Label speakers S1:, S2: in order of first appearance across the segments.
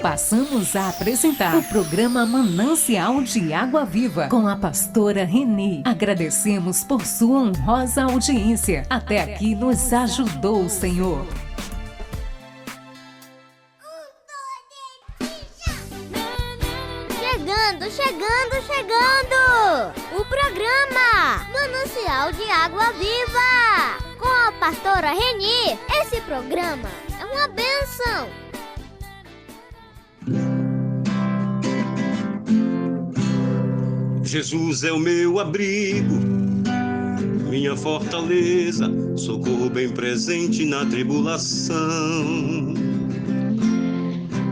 S1: Passamos a apresentar o programa Manancial de Água Viva com a pastora Reni. Agradecemos por sua honrosa audiência. Até aqui nos ajudou o Senhor.
S2: Chegando! O programa Manancial de Água Viva com a pastora Reni. Esse programa é uma bênção.
S3: Jesus é o meu abrigo, minha fortaleza, socorro bem presente na tribulação.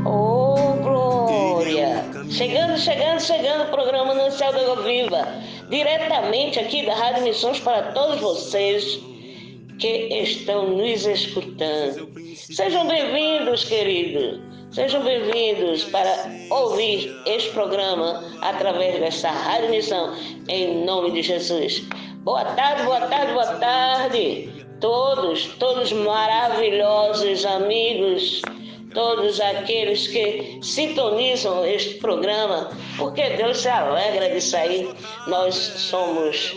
S4: Oh, glória! Chegando o programa Manancial da Água Viva, diretamente aqui da Rádio Missões para todos vocês que estão nos escutando. Sejam bem-vindos, queridos. Sejam bem-vindos para ouvir este programa através desta Rádio Missão, em nome de Jesus. Boa tarde, todos maravilhosos amigos, todos aqueles que sintonizam este programa, porque Deus se alegra de sair. Nós somos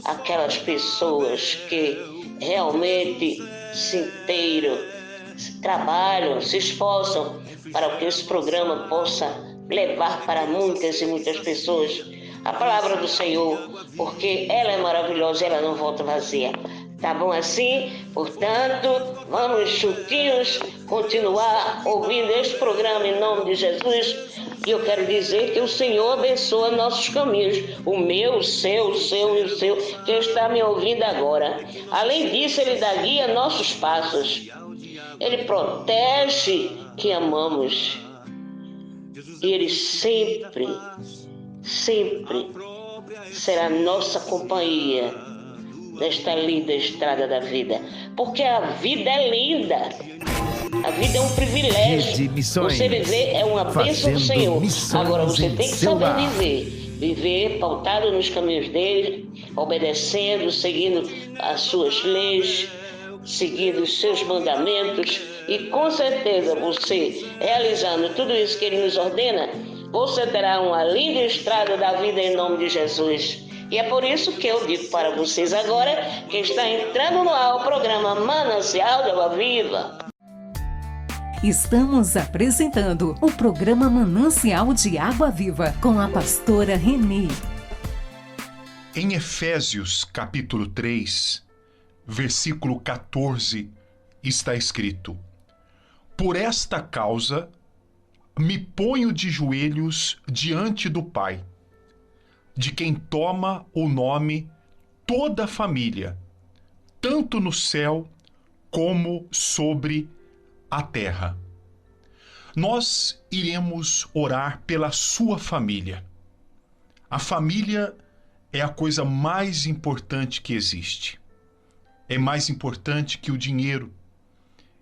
S4: aquelas pessoas que realmente se inteiram, trabalham, se esforçam para que esse programa possa levar para muitas e muitas pessoas a palavra do Senhor, porque ela é maravilhosa e ela não volta vazia. Tá bom assim? Portanto, vamos juntinhos continuar ouvindo este programa em nome de Jesus. E eu quero dizer que o Senhor abençoa nossos caminhos, o meu, o seu e o seu, que está me ouvindo agora. Além disso, Ele dá guia a nossos passos. Ele protege quem amamos. E Ele sempre será nossa companhia nesta linda estrada da vida. Porque a vida é linda. A vida é um privilégio. Você viver é uma bênção do Senhor. Agora você tem que saber viver. Viver pautado nos caminhos dele, obedecendo, seguindo as suas leis, seguindo os seus mandamentos. E com certeza você, realizando tudo isso que ele nos ordena, você terá uma linda estrada da vida em nome de Jesus. E é por isso que eu digo para vocês agora que está entrando no ar o programa Manancial de Água Viva.
S1: Estamos apresentando o programa Manancial de Água Viva com a pastora Reni.
S5: Em Efésios capítulo 3, versículo 14, está escrito: Por esta causa me ponho de joelhos diante do Pai, de quem toma o nome toda a família, tanto no céu como sobre a terra. Nós iremos orar pela sua família. A família é a coisa mais importante que existe. É mais importante que o dinheiro,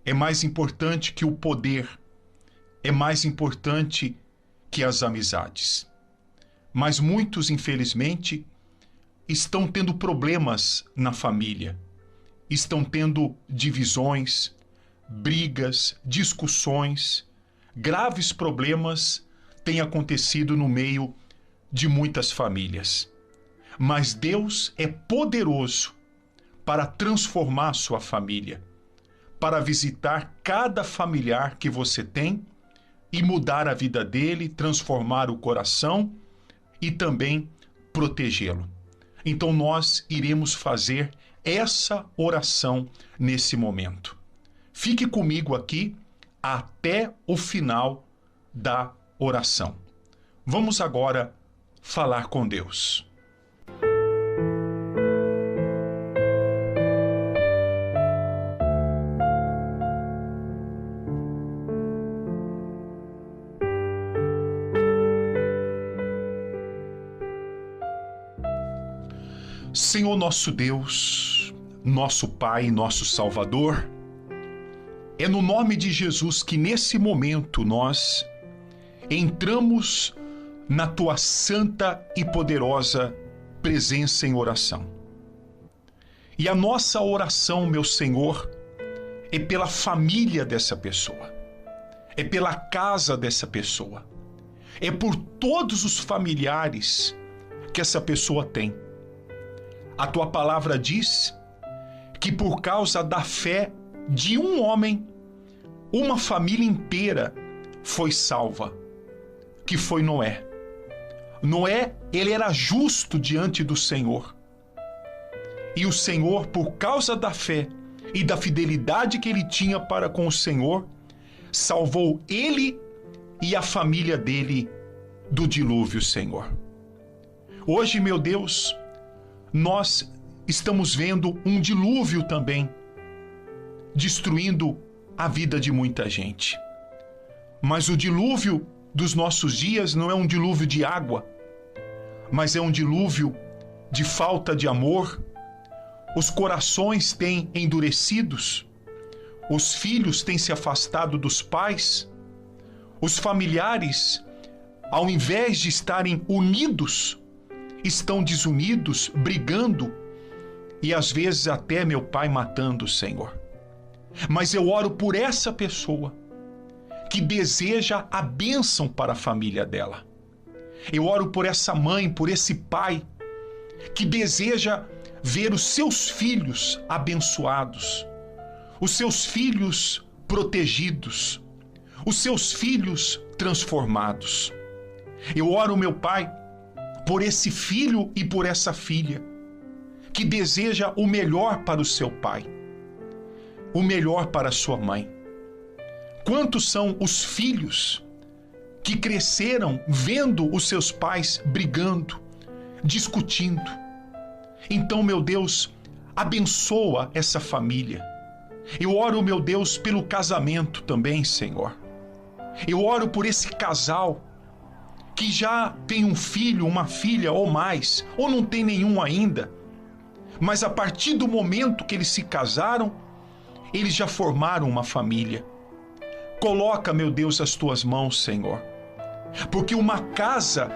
S5: é mais importante que o poder, é mais importante que as amizades. Mas muitos, infelizmente, estão tendo problemas na família, estão tendo divisões, brigas, discussões, graves problemas têm acontecido no meio de muitas famílias. Mas Deus é poderoso para transformar sua família, para visitar cada familiar que você tem e mudar a vida dele, transformar o coração e também protegê-lo. Então nós iremos fazer essa oração nesse momento. Fique comigo aqui até o final da oração. Vamos agora falar com Deus. Senhor nosso Deus, nosso Pai, nosso Salvador, é no nome de Jesus que nesse momento nós entramos na Tua santa e poderosa presença em oração. E a nossa oração, meu Senhor, é pela família dessa pessoa. é pela casa dessa pessoa, é por todos os familiares que essa pessoa tem. A tua palavra diz que por causa da fé de um homem, uma família inteira foi salva, que foi Noé. Noé, ele era justo diante do Senhor. E o Senhor, por causa da fé e da fidelidade que ele tinha para com o Senhor, salvou ele e a família dele do dilúvio, Senhor. Hoje, meu Deus, nós estamos vendo um dilúvio também, destruindo a vida de muita gente. Mas o dilúvio dos nossos dias não é um dilúvio de água, mas é um dilúvio de falta de amor. Os corações têm endurecidos, os filhos têm se afastado dos pais, os familiares, ao invés de estarem unidos, estão desunidos, brigando e às vezes até, meu Pai, matando, Senhor. Mas eu oro por essa pessoa que deseja a bênção para a família dela. Eu oro por essa mãe, por esse pai que deseja ver os seus filhos abençoados, os seus filhos protegidos, os seus filhos transformados. Eu oro, meu Pai, por esse filho e por essa filha que deseja o melhor para o seu pai, o melhor para a sua mãe. Quantos são os filhos que cresceram vendo os seus pais brigando, discutindo? Então, meu Deus, abençoa essa família. Eu oro, meu Deus, pelo casamento também, Senhor. Eu oro por esse casal que já tem um filho, uma filha ou mais, ou não tem nenhum ainda, mas a partir do momento que eles se casaram, eles já formaram uma família. Coloca, meu Deus, as tuas mãos, Senhor, porque uma casa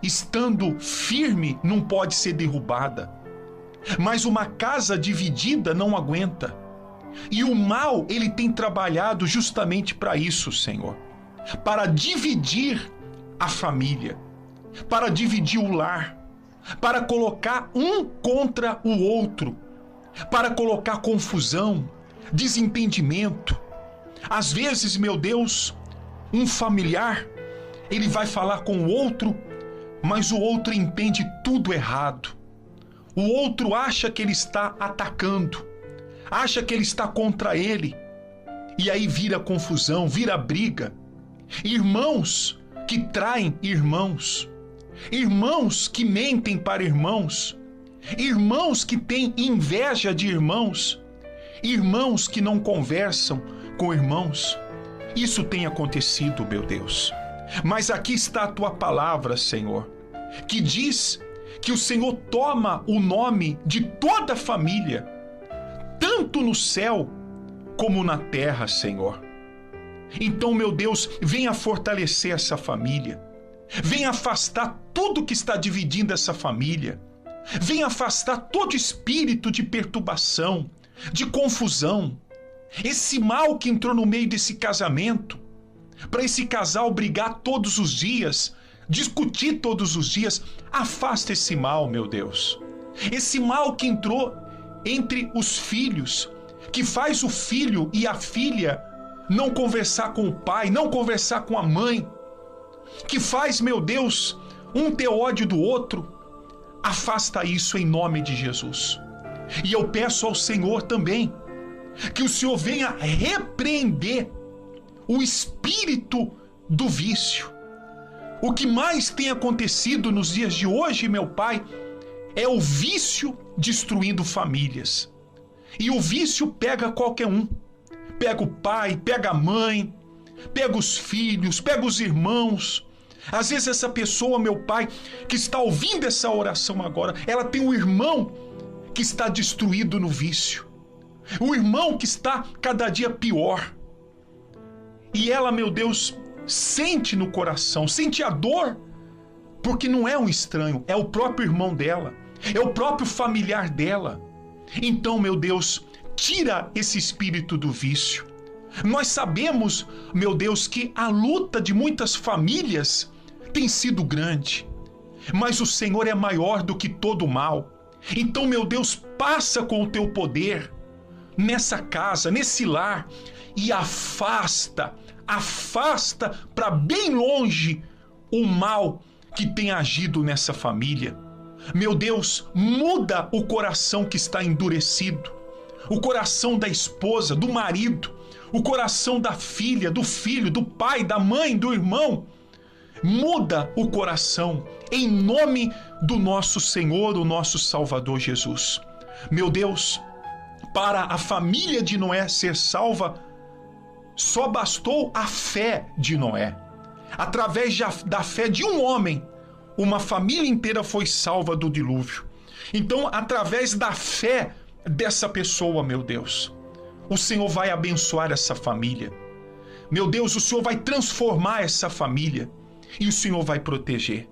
S5: estando firme não pode ser derrubada, mas uma casa dividida não aguenta. E o mal, ele tem trabalhado justamente para isso, Senhor, para dividir a família, para dividir o lar, para colocar um contra o outro, para colocar confusão, desentendimento. Às vezes, meu Deus, um familiar, ele vai falar com o outro, mas o outro entende tudo errado. O outro acha que ele está atacando, acha que ele está contra ele, e aí vira confusão, vira briga. Irmãos que traem irmãos, irmãos que mentem para irmãos, irmãos que têm inveja de irmãos, irmãos que não conversam com irmãos. Isso tem acontecido, meu Deus. Mas aqui está a tua palavra, Senhor, que diz que o Senhor toma o nome de toda a família, tanto no céu como na terra, Senhor. Então, meu Deus, venha fortalecer essa família, venha afastar tudo que está dividindo essa família, venha afastar todo espírito de perturbação, de confusão, esse mal que entrou no meio desse casamento, para esse casal brigar todos os dias, discutir todos os dias. Afasta esse mal, meu Deus, esse mal que entrou entre os filhos, que faz o filho e a filha não conversar com o pai, não conversar com a mãe, que faz, meu Deus, um ter ódio do outro. Afasta isso em nome de Jesus. E eu peço ao Senhor também que o Senhor venha repreender o espírito do vício. O que mais tem acontecido nos dias de hoje, meu Pai, é o vício destruindo famílias. E o vício pega qualquer um. Pega o pai, pega a mãe, pega os filhos, pega os irmãos. Às vezes essa pessoa, meu Pai, que está ouvindo essa oração agora, ela tem um irmão que está destruído no vício. O irmão que está cada dia pior. E ela, meu Deus, sente no coração, sente a dor, porque não é um estranho, é o próprio irmão dela, é o próprio familiar dela. Então, meu Deus, tira esse espírito do vício, Nós sabemos, meu Deus, que a luta de muitas famílias tem sido grande, mas o Senhor é maior do que todo o mal. Então, meu Deus, passa com o teu poder nessa casa, nesse lar, e afasta para bem longe o mal que tem agido nessa família. Meu Deus, muda o coração que está endurecido, o coração da esposa, do marido, o coração da filha, do filho, do pai, da mãe, do irmão. Muda o coração em nome do nosso Senhor, o nosso Salvador Jesus. Meu Deus, para a família de Noé ser salva, só bastou a fé de Noé. Através da fé de um homem, uma família inteira foi salva do dilúvio. Então, através da fé dessa pessoa, meu Deus, o Senhor vai abençoar essa família. Meu Deus, o Senhor vai transformar essa família e o Senhor vai proteger.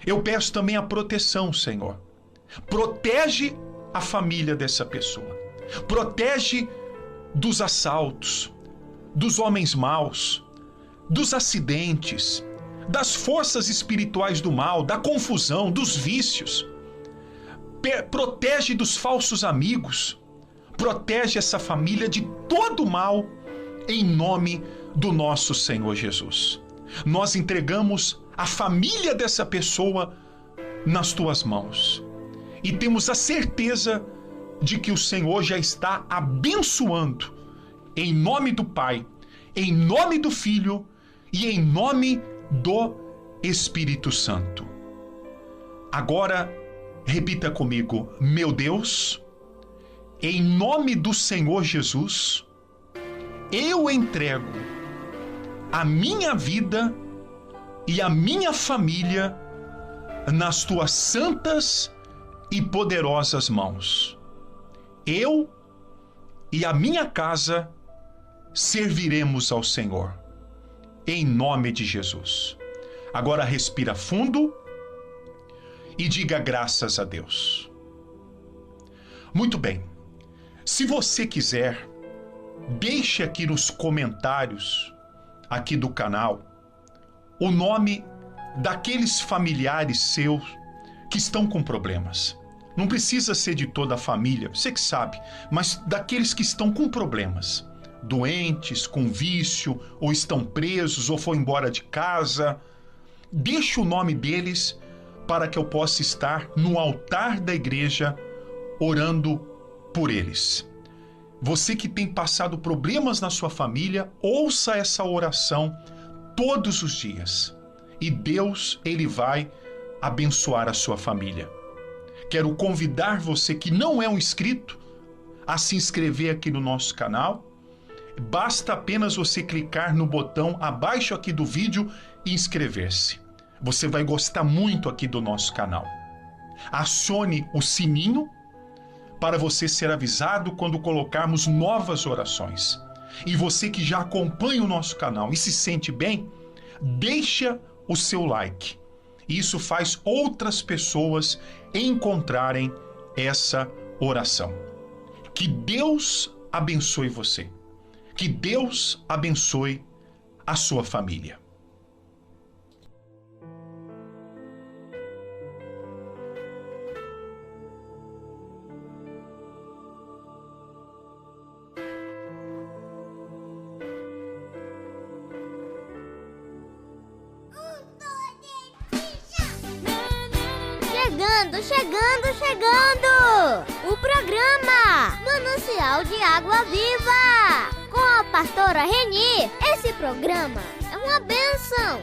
S5: Eu peço também a proteção, Senhor. Protege a família dessa pessoa. Protege dos assaltos, dos homens maus, dos acidentes, das forças espirituais do mal, da confusão, dos vícios. Protege dos falsos amigos. Protege essa família de todo mal, em nome do nosso Senhor Jesus. Nós entregamos a família dessa pessoa nas tuas mãos e temos a certeza de que o Senhor já está abençoando, em nome do Pai, em nome do Filho e em nome do Espírito Santo. Agora, repita comigo: meu Deus, em nome do Senhor Jesus, eu entrego a minha vida e a minha família nas tuas santas e poderosas mãos. Eu e a minha casa serviremos ao Senhor, em nome de Jesus. Agora respira fundo e diga graças a Deus. Muito bem. Se você quiser, deixe aqui nos comentários aqui do canal o nome daqueles familiares seus que estão com problemas. Não precisa ser de toda a família, você que sabe, mas daqueles que estão com problemas, doentes, com vício, ou estão presos, ou foram embora de casa. Deixe o nome deles para que eu possa estar no altar da igreja orando por eles. Você que tem passado problemas na sua família, ouça essa oração todos os dias. E Deus, Ele vai abençoar a sua família. Quero convidar você que não é um inscrito a se inscrever aqui no nosso canal. Basta apenas você clicar no botão abaixo aqui do vídeo e inscrever-se. Você vai gostar muito aqui do nosso canal. Acione o sininho para você ser avisado quando colocarmos novas orações. E você que já acompanha o nosso canal e se sente bem, deixa o seu like. Isso faz outras pessoas encontrarem essa oração. Que Deus abençoe você. Que Deus abençoe a sua família.
S2: Chegando! O programa Manancial de Água Viva com a pastora Reni. Esse programa é uma bênção.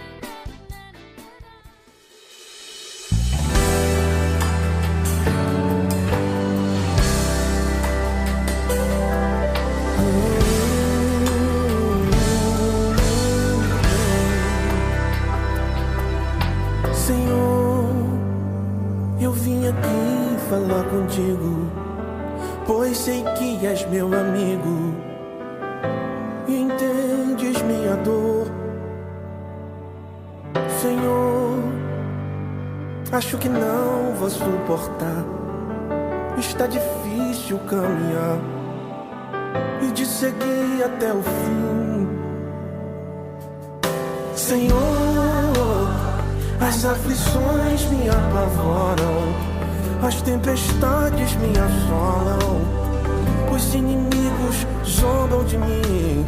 S6: Falar contigo, pois sei que és meu amigo e entendes minha dor. Senhor, acho que não vou suportar, está difícil caminhar. e de seguir até o fim. Senhor, as aflições me apavoram, as tempestades me assolam, os inimigos zombam de mim.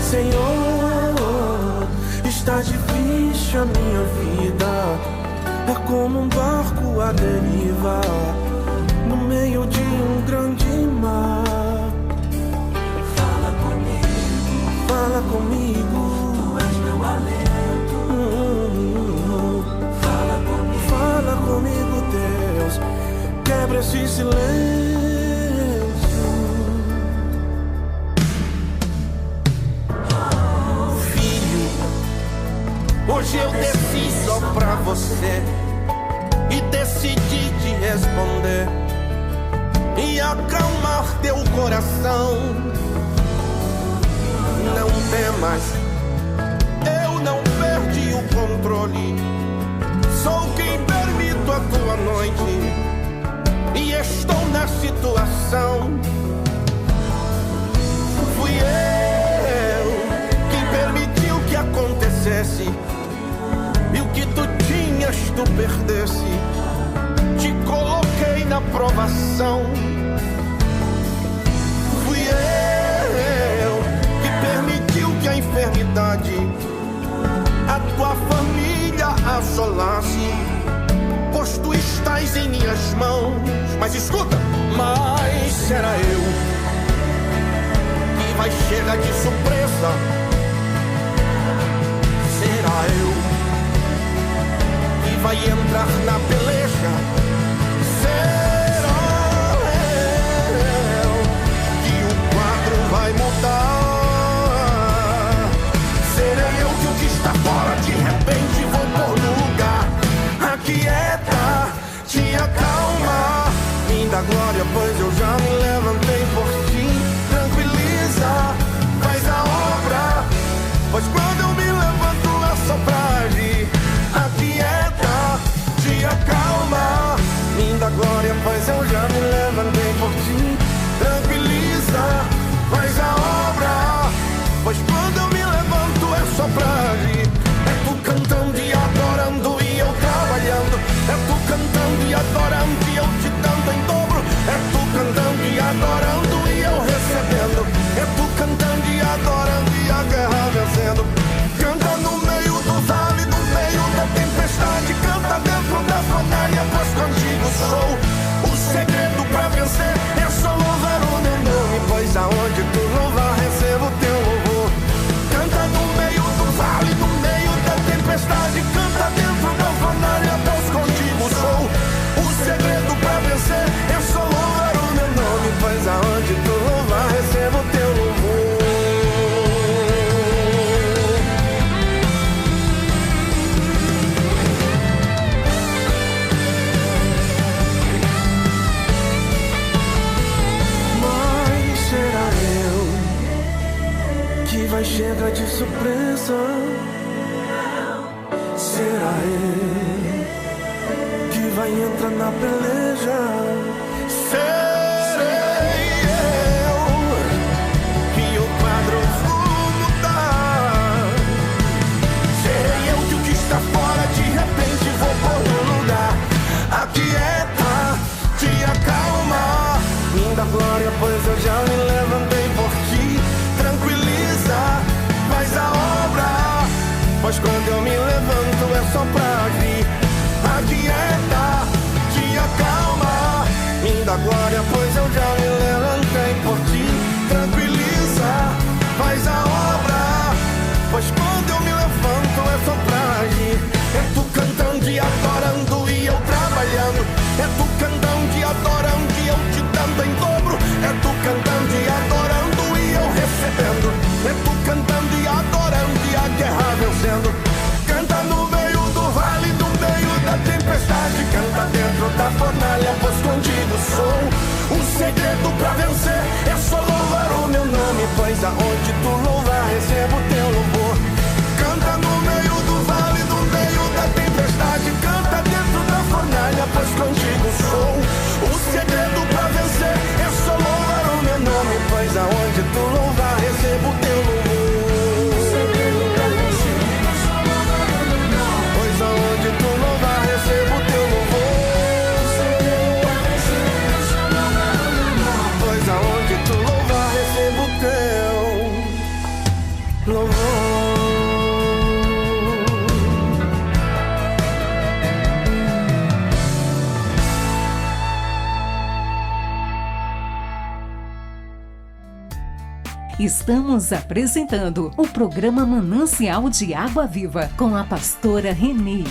S6: Senhor, está difícil a minha vida, é como um barco à deriva, no meio de um grande mar. Fala comigo, tu és meu alento. Fala comigo, Deus, quebra esse silêncio. Filho, hoje eu desci só pra você e decidi te responder e acalmar teu coração. Não temas, eu não perdi o controle. Sou quem permito a tua noite e estou na situação. Fui eu quem permitiu que acontecesse e o que tu tinhas tu perdesse. Te coloquei na provação. Fui eu que permitiu que a enfermidade a tua família assolasse, pois tu estás em minhas mãos. Mas escuta, mas será eu que vai chegar de surpresa? Será eu que vai entrar na peleja? Será eu que o quadro vai mudar? Serei eu que o que está fora de repente vou pôr no lugar. Aquieta, te acalma, me dá glória, pois eu já me levantei por ti. Tranquiliza, faz a obra, pois quando eu me levanto é só pra agir. Aquieta, te acalma, me dá glória, pois eu já me levantei por ti. Tranquiliza, faz a obra, pois quando eu me levanto é só pra agir. É tu cantando e adorando e eu trabalhando. É tu cantando e adorando e eu te dando em dobro. É tu cantando e adorando e eu recebendo. É tu cantando e adorando e a guerra vencendo. Canta no meio do vale, no meio da tempestade. Canta dentro da fornalha, pois contigo sou. O segredo pra vencer é só louvar o meu nome, pois aonde tu louvar recebo teu louvor. Canta no meio do vale, no meio da tempestade. Canta dentro da fornalha, pois contigo sou. O segredo pra vencer é só louvar o meu nome, pois aonde tu louvar recebo teu louvor. Mas será eu que vai chegar de surpresa? Será ele que vai entrar na peleja? Serei eu que o quadro vou mudar. Serei eu que o que está fora de repente vou pôr no lugar. Aquieta, te acalma, me dá glória, pois eu já me levantei por ti. Tranquiliza, faz a obra, pois quando eu me levanto é só pra agir. Aquieta, te acalma, me dá glória, pois eu já me levantei por ti. Tranquiliza, faz a obra, pois quando eu me levanto é só pra agir. É tu cantando e adorando e eu trabalhando. É tu cantando e adorando e eu te dando em dobro. É tu cantando e adorando e eu recebendo. É tu cantando e adorando e a guerra vencendo. Canta no meio do vale, no meio da tempestade. Canta dentro da fornalha, pois contigo sou. O segredo pra vencer é só louvar o meu nome, pois aonde tu louvar recebo teu louvor. Canta no meio do vale, no meio da tempestade. Canta dentro da fornalha, pois contigo sou. O segredo pra vencer é só louvar o meu
S1: Estamos apresentando o programa Manancial de Água Viva com a pastora Renê.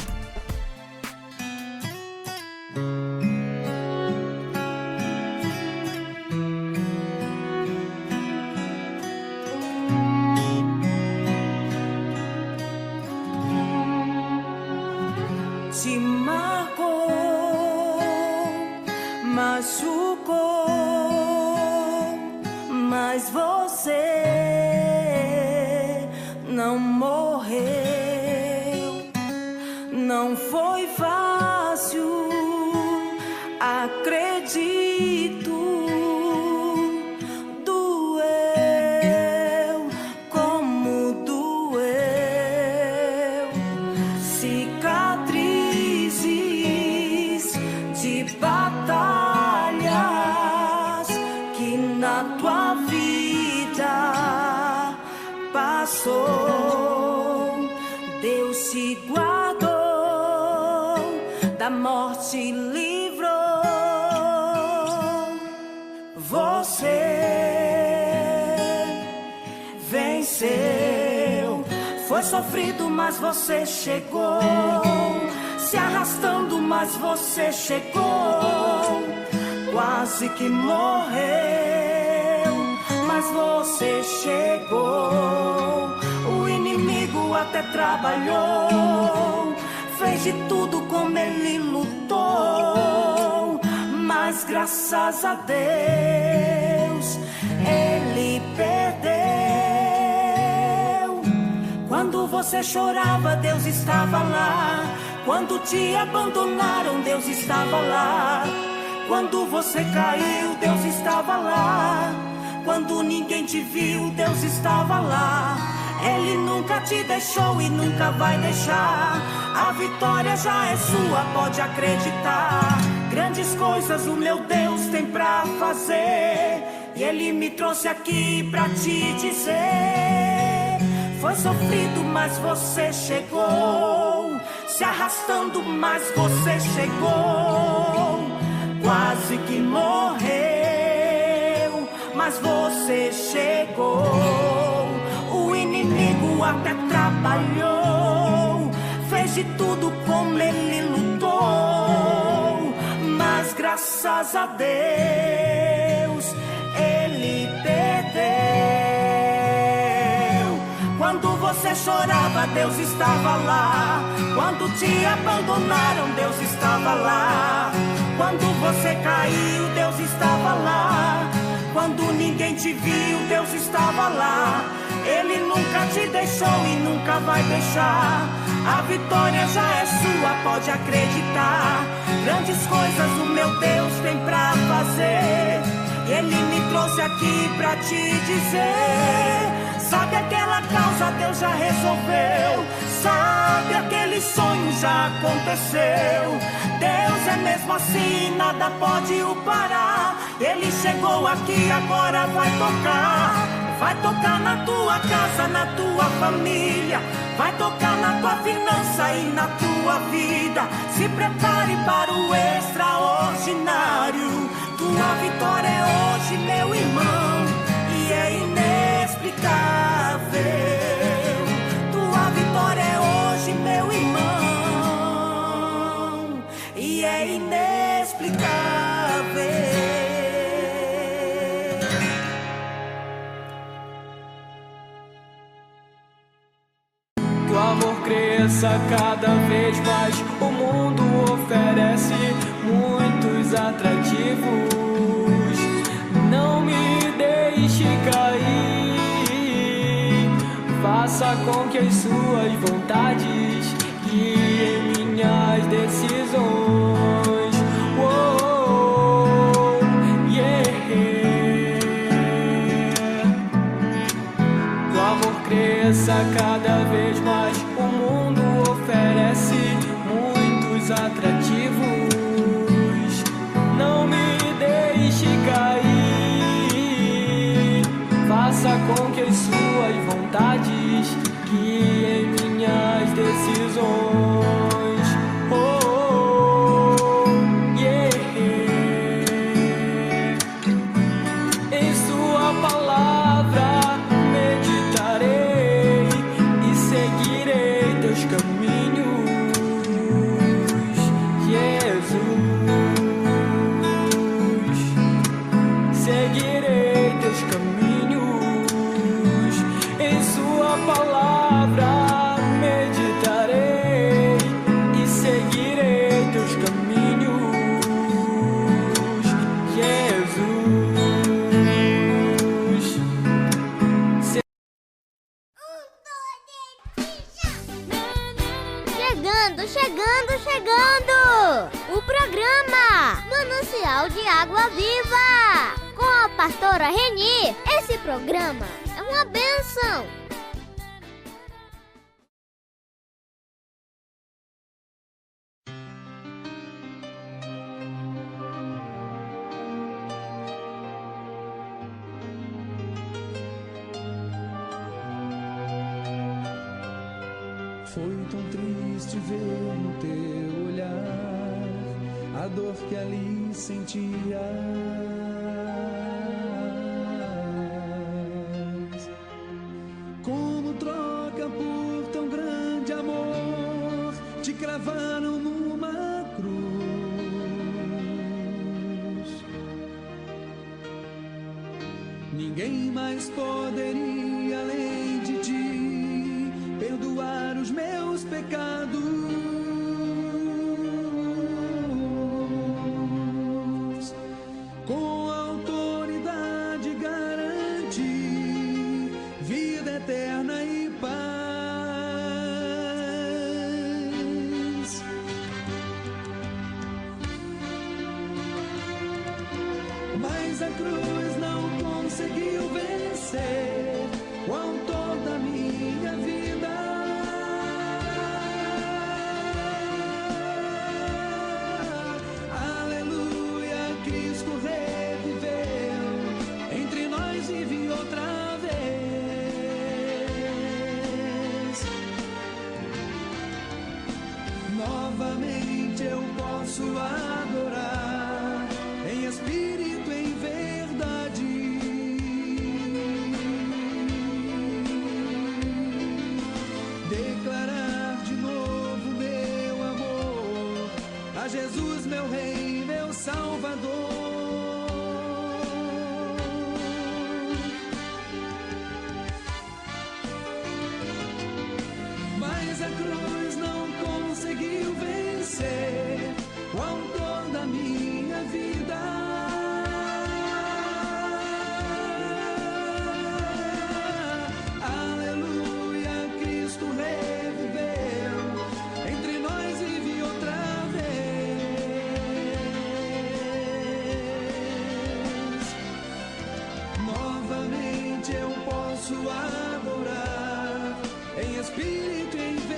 S7: Te marcou, machucou, mas você não morreu. Não foi fácil, acredito. Doeu como doeu. Cicatrizes de batalhas que na tua vida passou. Deus te guardou, da morte livrou. Você venceu. Foi sofrido, mas você chegou. Se arrastando, mas você chegou. Quase que morreu, mas você chegou. O inimigo até trabalhou, fez de tudo como ele lutou, mas graças a Deus ele perdeu. Quando você chorava, Deus estava lá. Quando te abandonaram, Deus estava lá. Quando você caiu, Deus estava lá. Quando ninguém te viu, Deus estava lá. Ele nunca te deixou e nunca vai deixar. A vitória já é sua, pode acreditar. Grandes coisas o meu Deus tem pra fazer, e Ele me trouxe aqui pra te dizer. Foi sofrido, mas você chegou. Se arrastando, mas você chegou. Quase que morreu, mas você chegou. O inimigo até trabalhou, fez de tudo como ele lutou, mas graças a Deus ele perdeu. Quando você chorava, Deus estava lá. Quando te abandonaram, Deus estava lá. Quando você caiu, Deus estava lá. Quando ninguém te viu, Deus estava lá. Ele nunca te deixou e nunca vai deixar. A vitória já é sua, pode acreditar. Grandes coisas o meu Deus tem pra fazer, e Ele me trouxe aqui pra te dizer. Sabe aquela causa, Deus já resolveu. Sabe aquele sonho, já aconteceu. Deus é mesmo assim, nada pode o parar. Ele chegou aqui, agora vai tocar. Vai tocar na tua casa, na tua família. Vai tocar na tua finança e na tua vida. Se prepare para o extraordinário. Tua vitória é hoje, meu irmão, e é inexplicável. Tua vitória é hoje, meu irmão, e é inexplicável. Que o amor cresça cada vez mais. O mundo oferece muitos atrativos. Não me deixe cair. Faça com que as suas vontades guiem minhas decisões. Oh, yeah. Que o amor cresça cada vez mais. O mundo oferece muitos atrativos. Não me deixe cair. Faça com que as suas vontades guiem minhas decisões. Oh, yeah. Em sua palavra
S2: Chegando! O programa Manancial de Água Viva, com a pastora Reni. Esse programa é uma bênção.
S8: Foi tão triste ver no teu olhar a dor que ali sentias. Como troca por tão grande amor, te cravaram numa cruz. Ninguém mais poderia, além de ti, perdoar os meus pecados. Com autoridade garanti vida eterna e paz. Mas a cruz não conseguiu vencer o autor da minha vida. Novamente eu posso adorar em espírito, em verdade. Declarar de novo meu amor a Jesus, meu Rei, meu Salvador. Mas a cruz não conseguiu vencer o autor da minha vida. Aleluia, Cristo reviveu, entre nós vive outra vez. Novamente eu posso adorar em espírito e em verdade.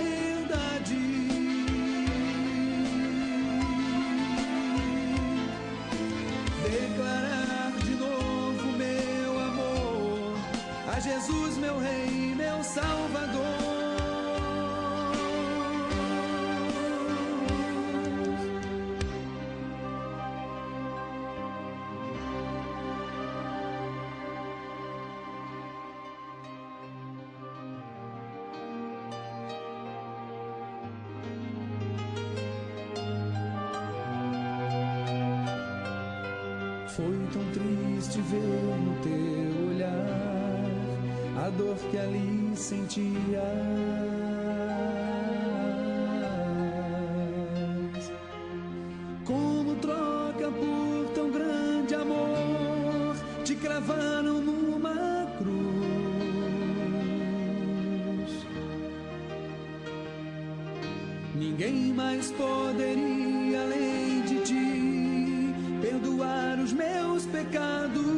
S8: Declarar de novo meu amor a Jesus, meu Rei, meu Salvador. Foi tão triste ver no teu olhar a dor que ali sentias. Como troca por tão grande amor, te cravaram numa cruz. Ninguém mais poderia, além de ti, perdoar os meus pecados.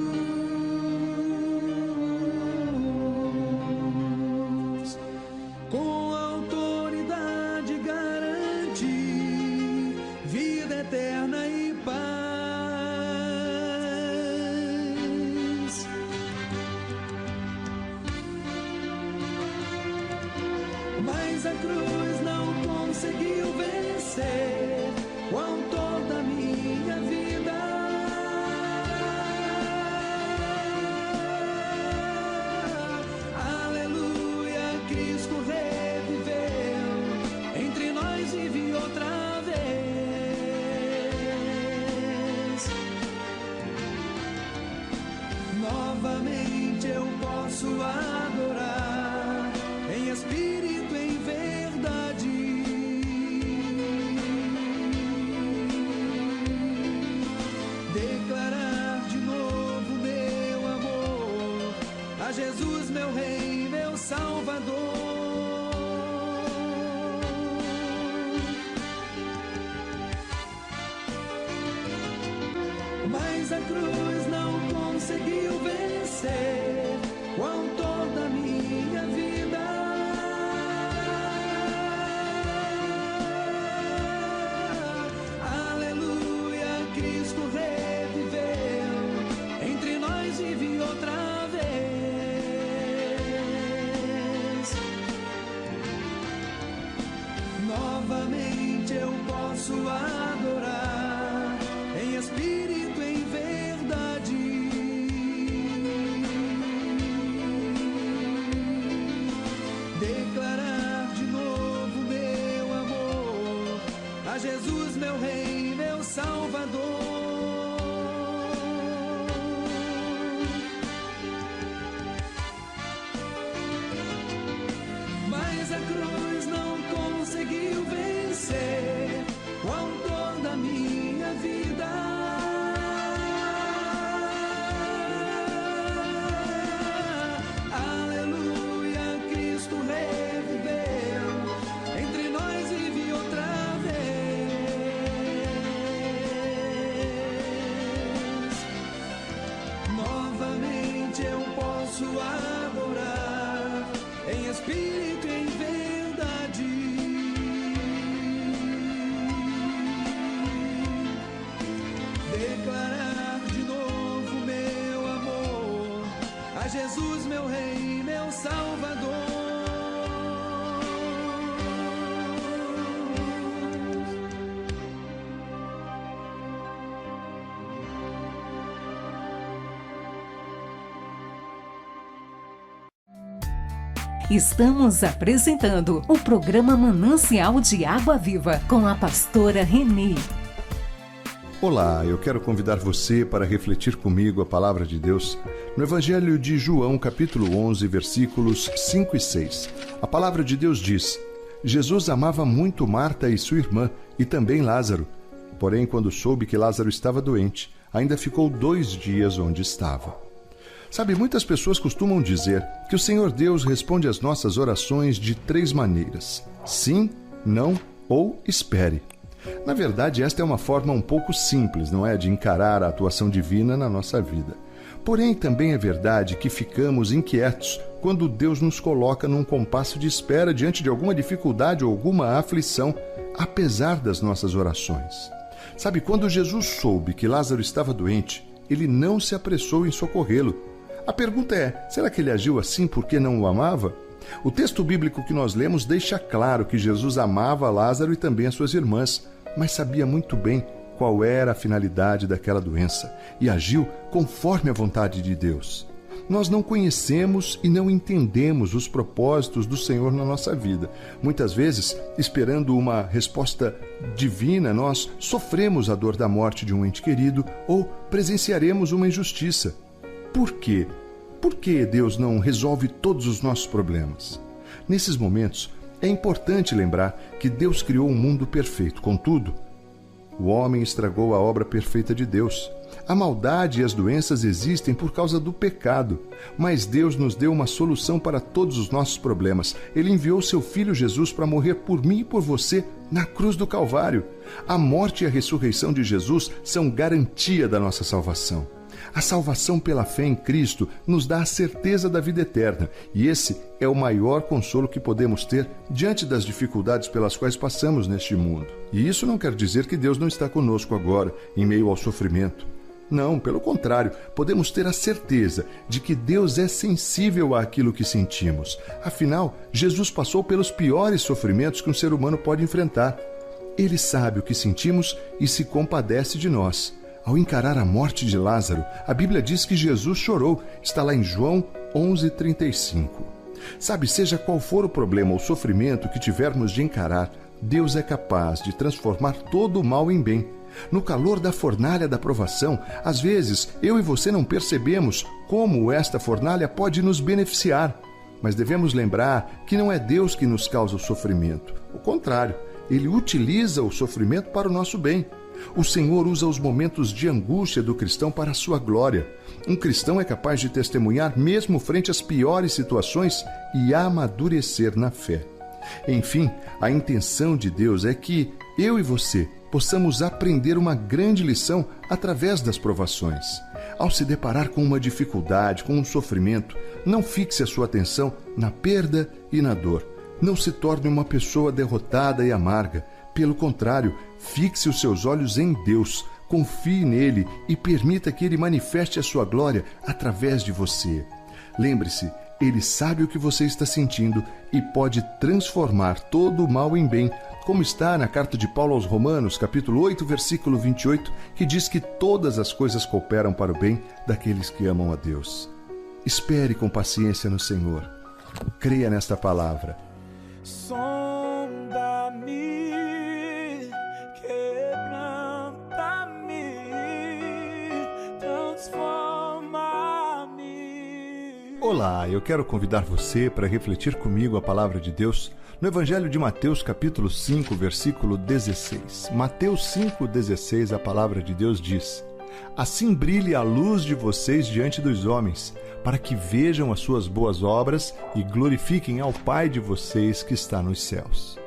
S8: Com autoridade garanti vida eterna e paz. Mas a cruz não conseguiu vencer o autor da minha vida. Aleluia, Cristo reviveu, entre nós vive outra vez. Novamente eu posso adorar em espírito, em verdade. Declarar de novo meu amor a Jesus, meu Rei, meu Salvador. posso adorar em espírito e em verdade. Declarar de novo meu amor a Jesus, meu Rei, meu Salvador. Mas a cruz não conseguiu vencer o autor da minha vida. Aleluia, Cristo reviveu, entre nós vive outra vez. Novamente eu posso adorar em espírito e em verdade. Declarar de novo meu amor a Jesus, meu Rei, meu Salvador.
S1: Estamos apresentando o programa Manancial de Água Viva com a pastora Renê.
S9: Olá, eu quero convidar você para refletir comigo a palavra de Deus no Evangelho de João, capítulo 11, versículos 5 e 6. A palavra de Deus diz: Jesus amava muito Marta e sua irmã e também Lázaro. Porém, quando soube que Lázaro estava doente, ainda ficou 2 dias onde estava. Sabe, muitas pessoas costumam dizer que o Senhor Deus responde às nossas orações de 3 maneiras: sim, não ou espere. Na verdade, esta é uma forma um pouco simples, não é, de encarar a atuação divina na nossa vida. Porém, também é verdade que ficamos inquietos quando Deus nos coloca num compasso de espera diante de alguma dificuldade ou alguma aflição, apesar das nossas orações. Sabe, quando Jesus soube que Lázaro estava doente, ele não se apressou em socorrê-lo. A pergunta é, será que ele agiu assim porque não o amava? O texto bíblico que nós lemos deixa claro que Jesus amava Lázaro e também as suas irmãs, mas sabia muito bem qual era a finalidade daquela doença e agiu conforme a vontade de Deus. Nós não conhecemos e não entendemos os propósitos do Senhor na nossa vida. Muitas vezes, esperando uma resposta divina, nós sofremos a dor da morte de um ente querido ou presenciaremos uma injustiça. Por quê? Por que Deus não resolve todos os nossos problemas? Nesses momentos, é importante lembrar que Deus criou um mundo perfeito. Contudo, o homem estragou a obra perfeita de Deus. A maldade e as doenças existem por causa do pecado, mas Deus nos deu uma solução para todos os nossos problemas. Ele enviou seu Filho Jesus para morrer por mim e por você na cruz do Calvário. A morte e a ressurreição de Jesus são garantia da nossa salvação. A salvação pela fé em Cristo nos dá a certeza da vida eterna, e esse é o maior consolo que podemos ter diante das dificuldades pelas quais passamos neste mundo. E isso não quer dizer que Deus não está conosco agora, em meio ao sofrimento. Não, pelo contrário, podemos ter a certeza de que Deus é sensível àquilo que sentimos. Afinal, Jesus passou pelos piores sofrimentos que um ser humano pode enfrentar. Ele sabe o que sentimos e se compadece de nós. Ao encarar a morte de Lázaro, a Bíblia diz que Jesus chorou. Está lá em João 11:35. Sabe, seja qual for o problema ou sofrimento que tivermos de encarar, Deus é capaz de transformar todo o mal em bem. No calor da fornalha da provação, às vezes eu e você não percebemos como esta fornalha pode nos beneficiar. Mas devemos lembrar que não é Deus que nos causa o sofrimento. O contrário, Ele utiliza o sofrimento para o nosso bem. O Senhor usa os momentos de angústia do cristão para a sua glória. Um cristão é capaz de testemunhar mesmo frente às piores situações e amadurecer na fé. Enfim, a intenção de Deus é que eu e você possamos aprender uma grande lição através das provações. Ao se deparar com uma dificuldade, com um sofrimento, não fixe a sua atenção na perda e na dor. Não se torne uma pessoa derrotada e amarga. Pelo contrário, fixe os seus olhos em Deus, confie nele e permita que ele manifeste a sua glória através de você. Lembre-se, ele sabe o que você está sentindo e pode transformar todo o mal em bem, como está na carta de Paulo aos Romanos, capítulo 8, versículo 28, que diz que todas as coisas cooperam para o bem daqueles que amam a Deus. Espere com paciência no Senhor. Creia nesta palavra.
S8: Sonda-me, quebranta-me, transforma-me.
S9: Olá, eu quero convidar você para refletir comigo a palavra de Deus no Evangelho de Mateus, capítulo 5, versículo 16. Mateus 5,16, a palavra de Deus diz: Assim brilhe a luz de vocês diante dos homens, para que vejam as suas boas obras e glorifiquem ao Pai de vocês que está nos céus.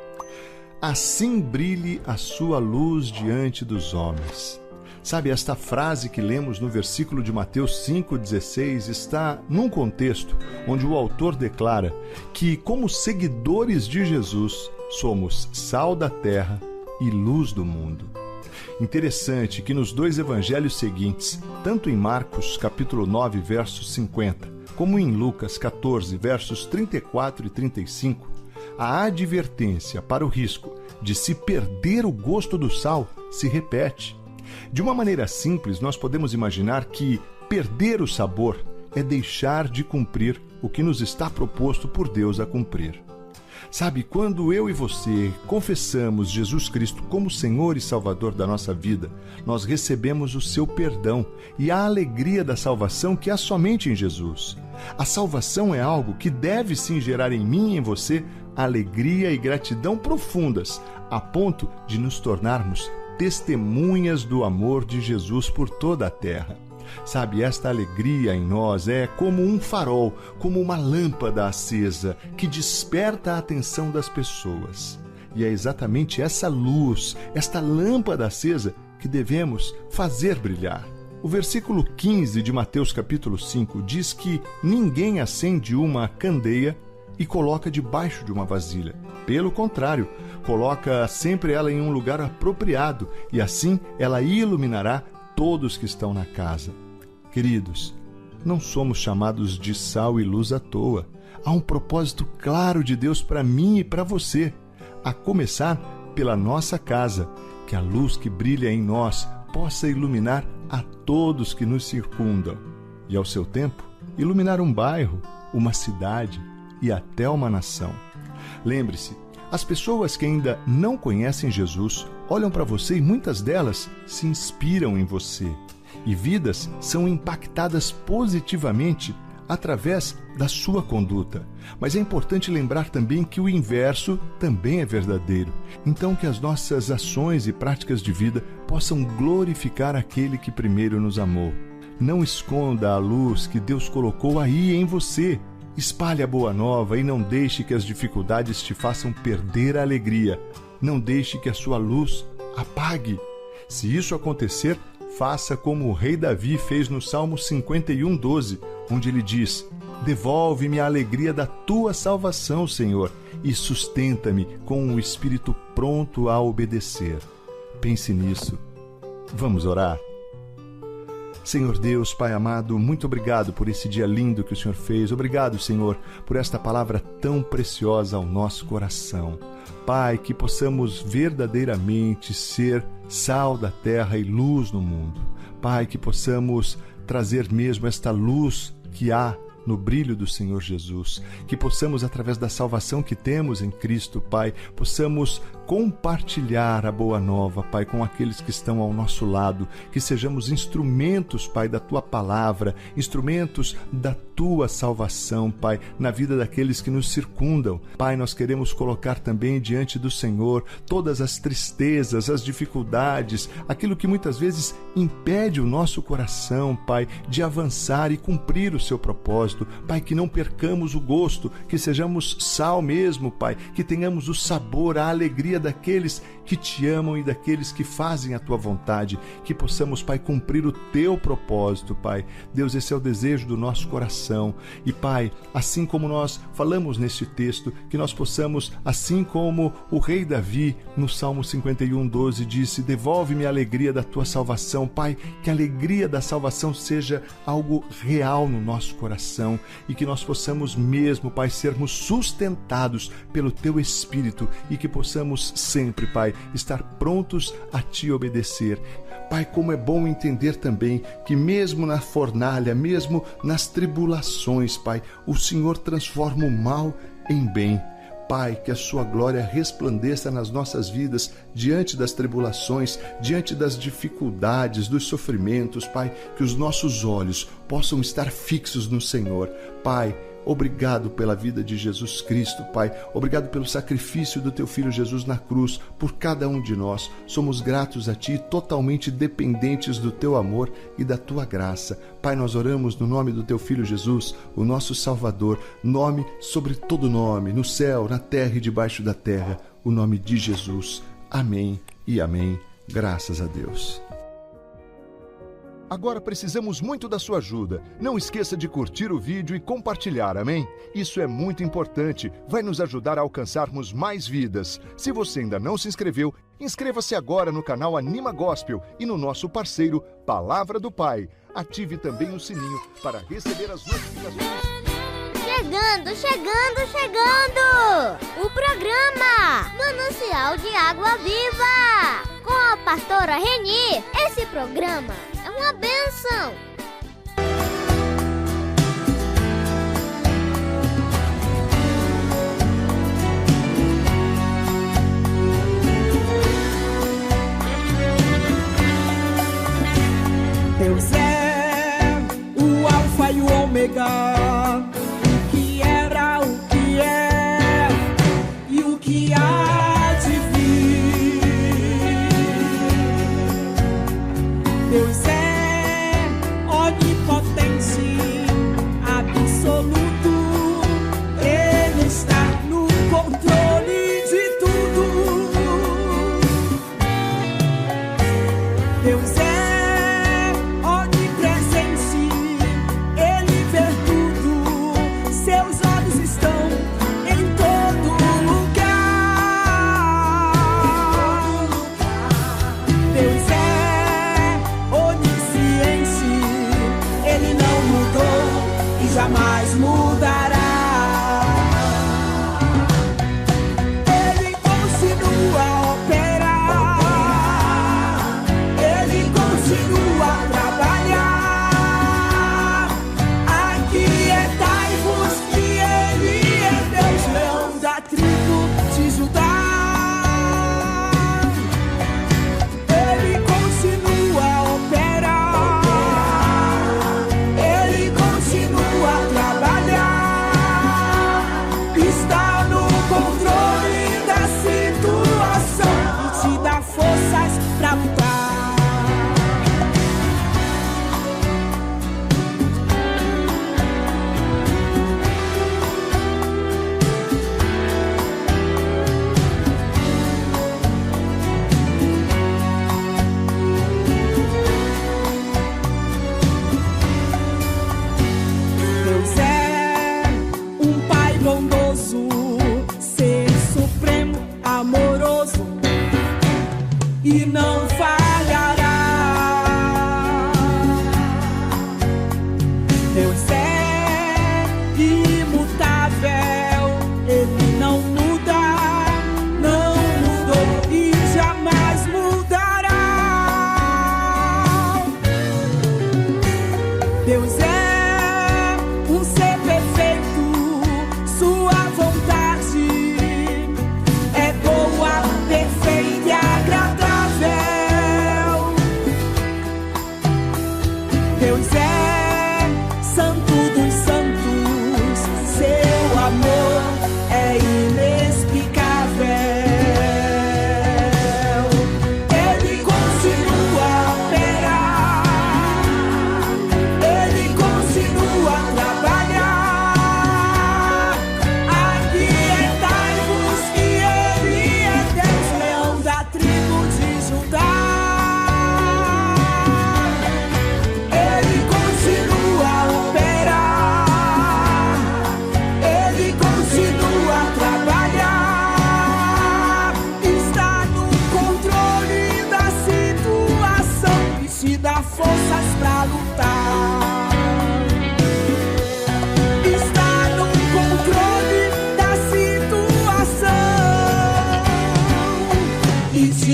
S9: Assim brilhe a sua luz diante dos homens. Sabe, esta frase que lemos no versículo de Mateus 5,16 está num contexto onde o autor declara que, como seguidores de Jesus, somos sal da terra e luz do mundo. Interessante que nos dois evangelhos seguintes, tanto em Marcos, capítulo 9, verso 50, como em Lucas 14, versos 34 e 35, a advertência para o risco de se perder o gosto do sal se repete. De uma maneira simples, nós podemos imaginar que perder o sabor é deixar de cumprir o que nos está proposto por Deus a cumprir. Sabe, quando eu e você confessamos Jesus Cristo como Senhor e Salvador da nossa vida, nós recebemos o seu perdão e a alegria da salvação que há somente em Jesus. A salvação é algo que deve sim gerar em mim e em você alegria e gratidão profundas, a ponto de nos tornarmos testemunhas do amor de Jesus por toda a terra. Sabe, esta alegria em nós é como um farol, como uma lâmpada acesa que desperta a atenção das pessoas. E é exatamente essa luz, esta lâmpada acesa que devemos fazer brilhar. O versículo 15 de Mateus capítulo 5 diz que ninguém acende uma candeia e coloca debaixo de uma vasilha. Pelo contrário, coloca sempre ela em um lugar apropriado e assim ela iluminará todos que estão na casa. Queridos, não somos chamados de sal e luz à toa. Há um propósito claro de Deus para mim e para você, a começar pela nossa casa, que a luz que brilha em nós possa iluminar a todos que nos circundam e, ao seu tempo, iluminar um bairro, uma cidade e até uma nação. Lembre-se, as pessoas que ainda não conhecem Jesus olham para você e muitas delas se inspiram em você. E vidas são impactadas positivamente através da sua conduta. Mas é importante lembrar também que o inverso também é verdadeiro. Então que as nossas ações e práticas de vida possam glorificar aquele que primeiro nos amou. Não esconda a luz que Deus colocou aí em você. Espalhe a boa nova e não deixe que as dificuldades te façam perder a alegria. Não deixe que a sua luz apague. Se isso acontecer, faça como o rei Davi fez no Salmo 51:12, onde ele diz: Devolve-me a alegria da tua salvação, Senhor, e sustenta-me com um espírito pronto a obedecer. Pense nisso. Vamos orar? Senhor Deus, Pai amado, muito obrigado por esse dia lindo que o Senhor fez. Obrigado, Senhor, por esta palavra tão preciosa ao nosso coração. Pai, que possamos verdadeiramente ser sal da terra e luz no mundo. Pai, que possamos trazer mesmo esta luz que há no brilho do Senhor Jesus. Que possamos, através da salvação que temos em Cristo, Pai, possamos compartilhar a boa nova, Pai, com aqueles que estão ao nosso lado. Que sejamos instrumentos, Pai, da Tua palavra, instrumentos da Tua salvação, Pai, na vida daqueles que nos circundam. Pai, nós queremos colocar também diante do Senhor todas as tristezas, as dificuldades, aquilo que muitas vezes impede o nosso coração, Pai, de avançar e cumprir o Seu propósito. Pai, que não percamos o gosto, que sejamos sal mesmo, Pai, que tenhamos o sabor, a alegria daqueles que Te amam e daqueles que fazem a Tua vontade, que possamos, Pai, cumprir o Teu propósito, Pai. Deus, esse é o desejo do nosso coração. coração. E Pai, assim como nós falamos neste texto, que nós possamos, assim como o rei Davi no Salmo 51:12 disse: devolve-me a alegria da tua salvação. Pai, que a alegria da salvação seja algo real no nosso coração e que nós possamos mesmo, Pai, sermos sustentados pelo teu Espírito e que possamos sempre, Pai, estar prontos a te obedecer. Pai, como é bom entender também que mesmo na fornalha, mesmo nas tribulações, Pai, o Senhor transforma o mal em bem. Pai, que a sua glória resplandeça nas nossas vidas diante das tribulações, diante das dificuldades, dos sofrimentos, Pai, que os nossos olhos possam estar fixos no Senhor. Pai, obrigado pela vida de Jesus Cristo, Pai. Obrigado pelo sacrifício do Teu Filho Jesus na cruz, por cada um de nós. Somos gratos a Ti, totalmente dependentes do Teu amor e da Tua graça. Pai, nós oramos no nome do Teu Filho Jesus, o nosso Salvador, nome sobre todo nome, no céu, na terra e debaixo da terra, o nome de Jesus. Amém e amém. Graças a Deus. Agora precisamos muito da sua ajuda. Não esqueça de curtir o vídeo e compartilhar, amém? Isso é muito importante, vai nos ajudar a alcançarmos mais vidas. Se você ainda não se inscreveu, inscreva-se agora no canal Anima Gospel e no nosso parceiro Palavra do Pai. Ative também o sininho para receber as notificações.
S2: Chegando! O programa Manancial de Água Viva, com a pastora Reni. Esse programa é uma bênção.
S7: Deus é o Alfa e o Ômega, o que era, o que é e o que há de vir. Deus é onipotente, absoluto, Ele está no controle de tudo. Deus é jamais mudará. Ele continua a operar, Ele continua a trabalhar. Aquietai-vos que Ele é Deus, leão da tribo de Judá. Ele continua a operar, Ele continua a trabalhar, está no controle da situação e te dá forças pra lutar. Deus é um Pai bondoso, Ser supremo, amoroso e não falhará. Deus é imutável, Ele não muda, não mudou e jamais mudará. Deus é um ser perfeito, sua vontade é boa, perfeita e agradável.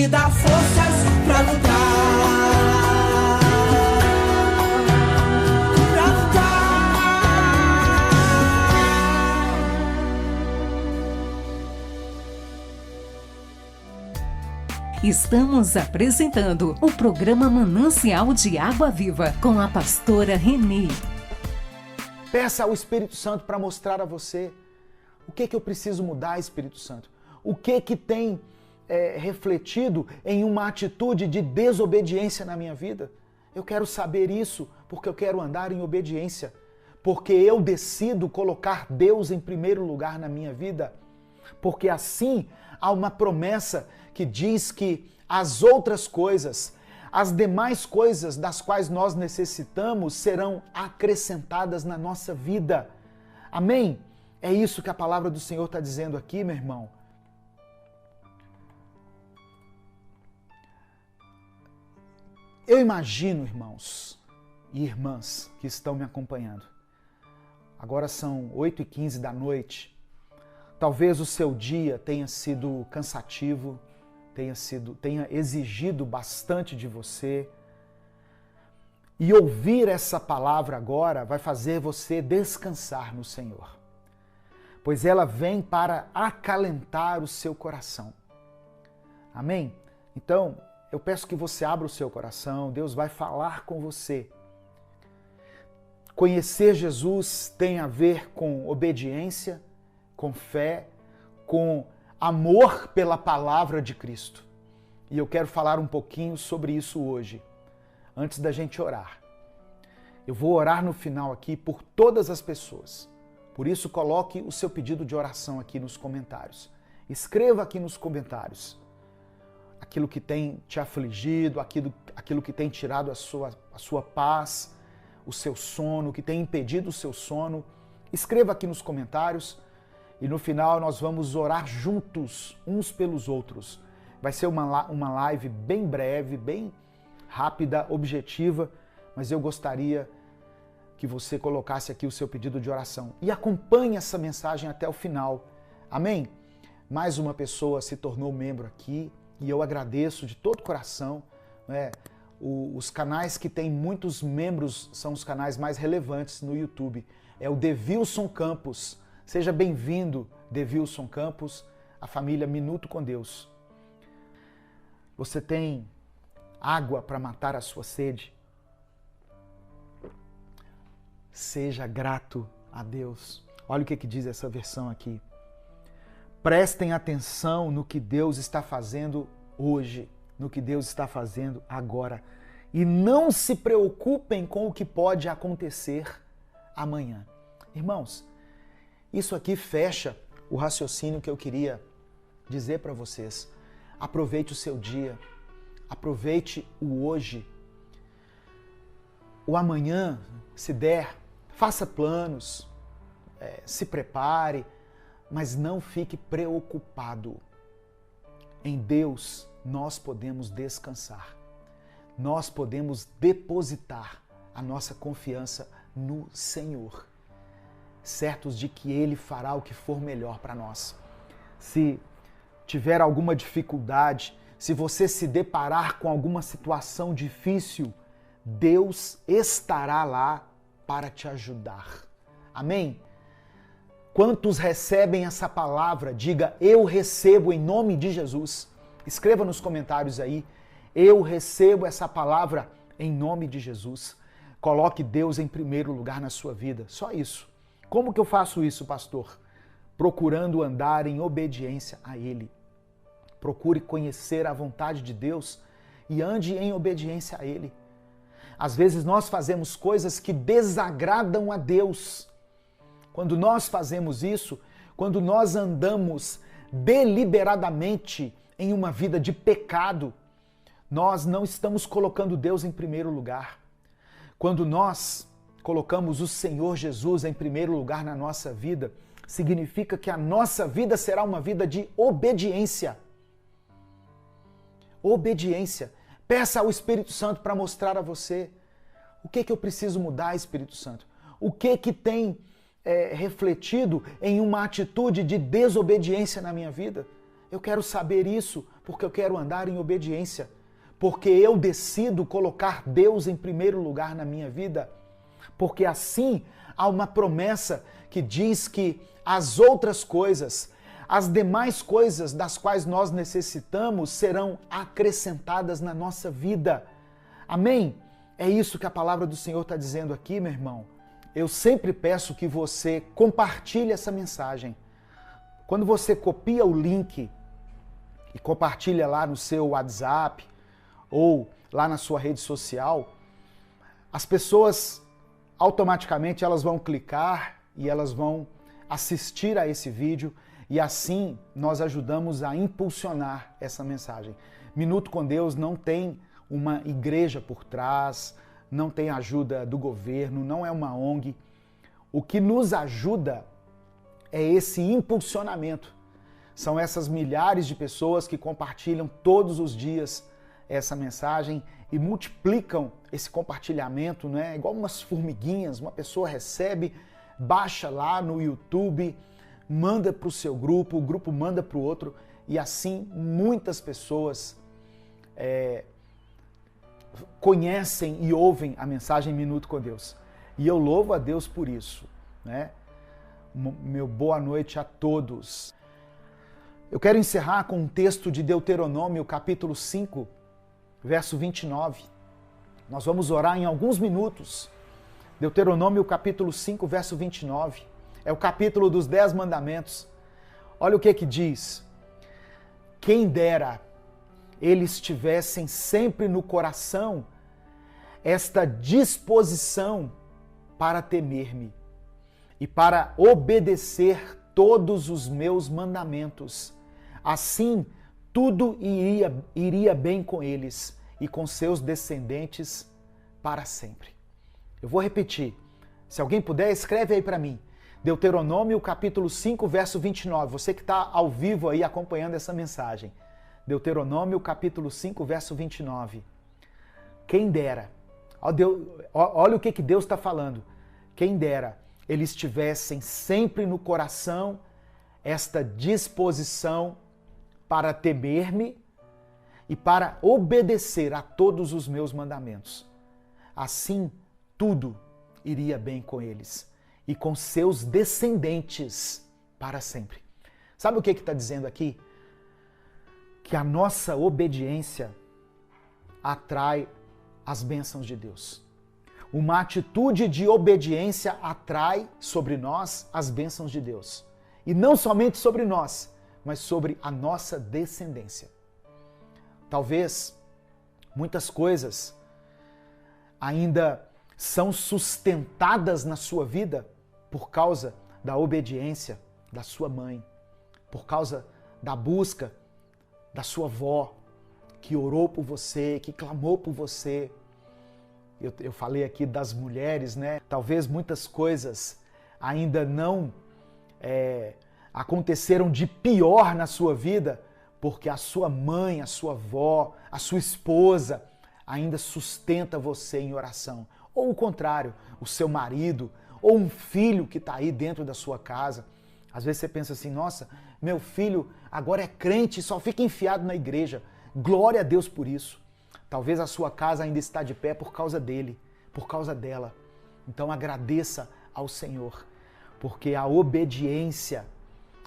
S7: dá forças pra lutar. Pra
S1: lutar. Estamos apresentando o programa Manancial de Água Viva com a pastora Renê.
S10: Peça ao Espírito Santo para mostrar a você o que eu preciso mudar, Espírito Santo. O que tem refletido em uma atitude de desobediência na minha vida. Eu quero saber isso porque eu quero andar em obediência. Porque eu decido colocar Deus em primeiro lugar na minha vida. Porque assim há uma promessa que diz que as outras coisas, as demais coisas das quais nós necessitamos serão acrescentadas na nossa vida. Amém? É isso que a palavra do Senhor está dizendo aqui, meu irmão. Eu imagino, irmãos e irmãs que estão me acompanhando. Agora são 8h15 da noite. Talvez o seu dia tenha sido cansativo, tenha exigido bastante de você. E ouvir essa palavra agora vai fazer você descansar no Senhor. Pois ela vem para acalentar o seu coração. Amém? Então, eu peço que você abra o seu coração, Deus vai falar com você. Conhecer Jesus tem a ver com obediência, com fé, com amor pela palavra de Cristo. E eu quero falar um pouquinho sobre isso hoje, antes da gente orar. Eu vou orar no final aqui por todas as pessoas. Por isso, coloque o seu pedido de oração aqui nos comentários. Escreva aqui nos comentários aquilo que tem te afligido, aquilo que tem tirado a sua paz, o seu sono, que tem impedido o seu sono. Escreva aqui nos comentários. E no final nós vamos orar juntos, uns pelos outros. Vai ser uma live bem breve, bem rápida, objetiva, mas eu gostaria que você colocasse aqui o seu pedido de oração. E acompanhe essa mensagem até o final. Amém? Mais uma pessoa se tornou membro aqui e eu agradeço de todo o coração. Os canais que têm muitos membros são os canais mais relevantes no YouTube. É o Devilson Campos. Seja bem-vindo, Devilson Campos, a família Minuto com Deus. Você tem água para matar a sua sede? Seja grato a Deus. Olha o que diz essa versão aqui. Prestem atenção no que Deus está fazendo hoje, no que Deus está fazendo agora. E não se preocupem com o que pode acontecer amanhã. Irmãos, isso aqui fecha o raciocínio que eu queria dizer para vocês. Aproveite o seu dia, aproveite o hoje. O amanhã, se der, faça planos, se prepare, mas não fique preocupado. Em Deus nós podemos descansar, nós podemos depositar a nossa confiança no Senhor, certos de que Ele fará o que for melhor para nós. Se tiver alguma dificuldade, se você se deparar com alguma situação difícil, Deus estará lá para te ajudar. Amém? Quantos recebem essa palavra? Diga, eu recebo em nome de Jesus. Escreva nos comentários aí, eu recebo essa palavra em nome de Jesus. Coloque Deus em primeiro lugar na sua vida, só isso. Como que eu faço isso, pastor? Procurando andar em obediência a Ele. Procure conhecer a vontade de Deus e ande em obediência a Ele. Às vezes nós fazemos coisas que desagradam a Deus. Quando nós fazemos isso, quando nós andamos deliberadamente em uma vida de pecado, nós não estamos colocando Deus em primeiro lugar. Quando nós colocamos o Senhor Jesus em primeiro lugar na nossa vida, significa que a nossa vida será uma vida de obediência. Obediência. Peça ao Espírito Santo para mostrar a você o que eu preciso mudar, Espírito Santo. O que tem refletido em uma atitude de desobediência na minha vida. Eu quero saber isso porque eu quero andar em obediência. Porque eu decido colocar Deus em primeiro lugar na minha vida. Porque assim há uma promessa que diz que as outras coisas, as demais coisas das quais nós necessitamos serão acrescentadas na nossa vida. Amém? É isso que a palavra do Senhor está dizendo aqui, meu irmão. Eu sempre peço que você compartilhe essa mensagem. Quando você copia o link e compartilha lá no seu WhatsApp ou lá na sua rede social, as pessoas automaticamente elas vão clicar e elas vão assistir a esse vídeo e assim nós ajudamos a impulsionar essa mensagem. Minuto com Deus não tem uma igreja por trás, não tem ajuda do governo, não é uma ONG. O que nos ajuda é esse impulsionamento. São essas milhares de pessoas que compartilham todos os dias essa mensagem e multiplicam esse compartilhamento, né? Igual umas formiguinhas, uma pessoa recebe, baixa lá no YouTube, manda para o seu grupo, o grupo manda para o outro e assim muitas pessoas conhecem e ouvem a mensagem Minuto com Deus. E eu louvo a Deus por isso, né? Meu boa noite a todos. Eu quero encerrar com um texto de Deuteronômio, capítulo 5, verso 29. Nós vamos orar em alguns minutos. Deuteronômio, capítulo 5, verso 29. É o capítulo dos 10 mandamentos. Olha o que diz. Quem dera eles tivessem sempre no coração esta disposição para temer-me e para obedecer todos os meus mandamentos. Assim, tudo iria bem com eles e com seus descendentes para sempre. Eu vou repetir. Se alguém puder, escreve aí para mim. Deuteronômio, capítulo 5, verso 29. Você que está ao vivo aí acompanhando essa mensagem. Deuteronômio, capítulo 5, verso 29. Quem dera, olha o que Deus está falando. Quem dera eles tivessem sempre no coração esta disposição para temer-me e para obedecer a todos os meus mandamentos. Assim, tudo iria bem com eles e com seus descendentes para sempre. Sabe o que está dizendo aqui? Que a nossa obediência atrai as bênçãos de Deus. Uma atitude de obediência atrai sobre nós as bênçãos de Deus. E não somente sobre nós, mas sobre a nossa descendência. Talvez muitas coisas ainda são sustentadas na sua vida por causa da obediência da sua mãe, por causa da busca da sua avó, que orou por você, que clamou por você. Eu falei aqui das mulheres, né? Talvez muitas coisas ainda não aconteceram de pior na sua vida, porque a sua mãe, a sua avó, a sua esposa ainda sustenta você em oração. Ou o contrário, o seu marido, ou um filho que está aí dentro da sua casa. Às vezes você pensa assim, nossa, meu filho agora é crente e só fica enfiado na igreja. Glória a Deus por isso. Talvez a sua casa ainda está de pé por causa dele, por causa dela. Então agradeça ao Senhor, porque a obediência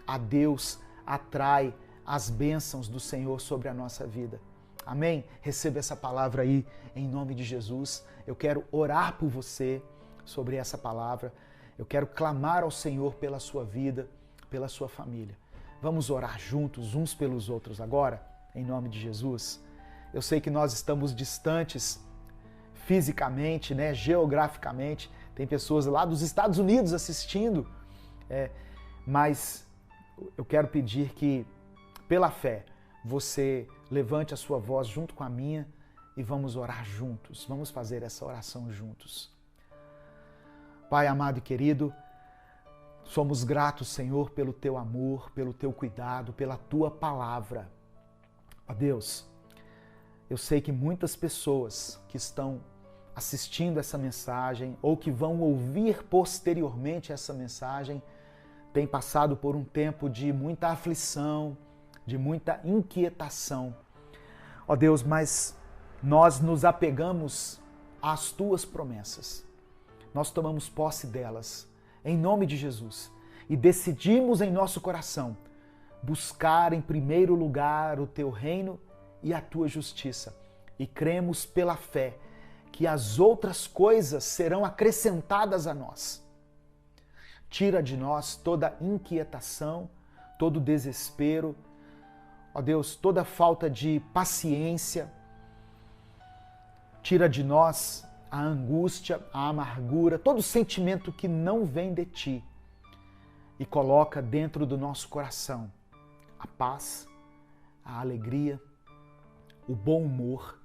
S10: a Deus atrai as bênçãos do Senhor sobre a nossa vida. Amém? Receba essa palavra aí em nome de Jesus. Eu quero orar por você sobre essa palavra. Eu quero clamar ao Senhor pela sua vida, pela sua família. Vamos orar juntos, uns pelos outros agora, em nome de Jesus. Eu sei que nós estamos distantes fisicamente, né, geograficamente. Tem pessoas lá dos Estados Unidos assistindo, mas eu quero pedir que, pela fé, você levante a sua voz junto com a minha e vamos orar juntos. Vamos fazer essa oração juntos. Pai amado e querido, somos gratos, Senhor, pelo Teu amor, pelo Teu cuidado, pela Tua palavra. Ó Deus, eu sei que muitas pessoas que estão assistindo essa mensagem ou que vão ouvir posteriormente essa mensagem têm passado por um tempo de muita aflição, de muita inquietação. Ó Deus, mas nós nos apegamos às tuas promessas. Nós tomamos posse delas, em nome de Jesus, e decidimos em nosso coração buscar em primeiro lugar o teu reino e a tua justiça. E cremos pela fé que as outras coisas serão acrescentadas a nós. Tira de nós toda inquietação, todo desespero, ó Deus, toda falta de paciência. Tira de nós a angústia, a amargura, todo sentimento que não vem de ti e coloca dentro do nosso coração a paz, a alegria, o bom humor,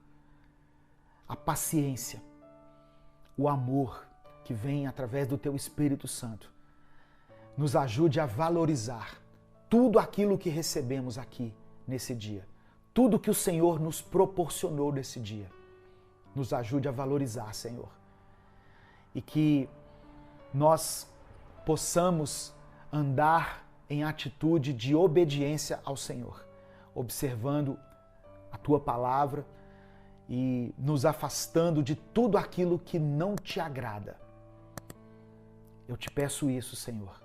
S10: a paciência, o amor que vem através do teu Espírito Santo. Nos ajude a valorizar tudo aquilo que recebemos aqui nesse dia, tudo que o Senhor nos proporcionou nesse dia. Nos ajude a valorizar, Senhor. E que nós possamos andar em atitude de obediência ao Senhor, observando a tua palavra e nos afastando de tudo aquilo que não te agrada. Eu te peço isso, Senhor.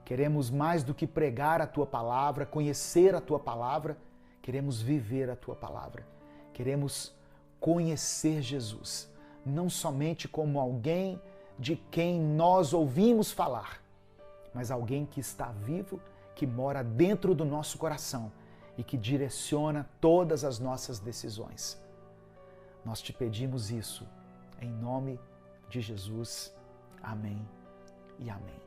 S10: Queremos mais do que pregar a tua palavra, conhecer a tua palavra, queremos viver a tua palavra. Queremos conhecer Jesus, não somente como alguém de quem nós ouvimos falar, mas alguém que está vivo, que mora dentro do nosso coração e que direciona todas as nossas decisões. Nós te pedimos isso, em nome de Jesus. Amém e amém.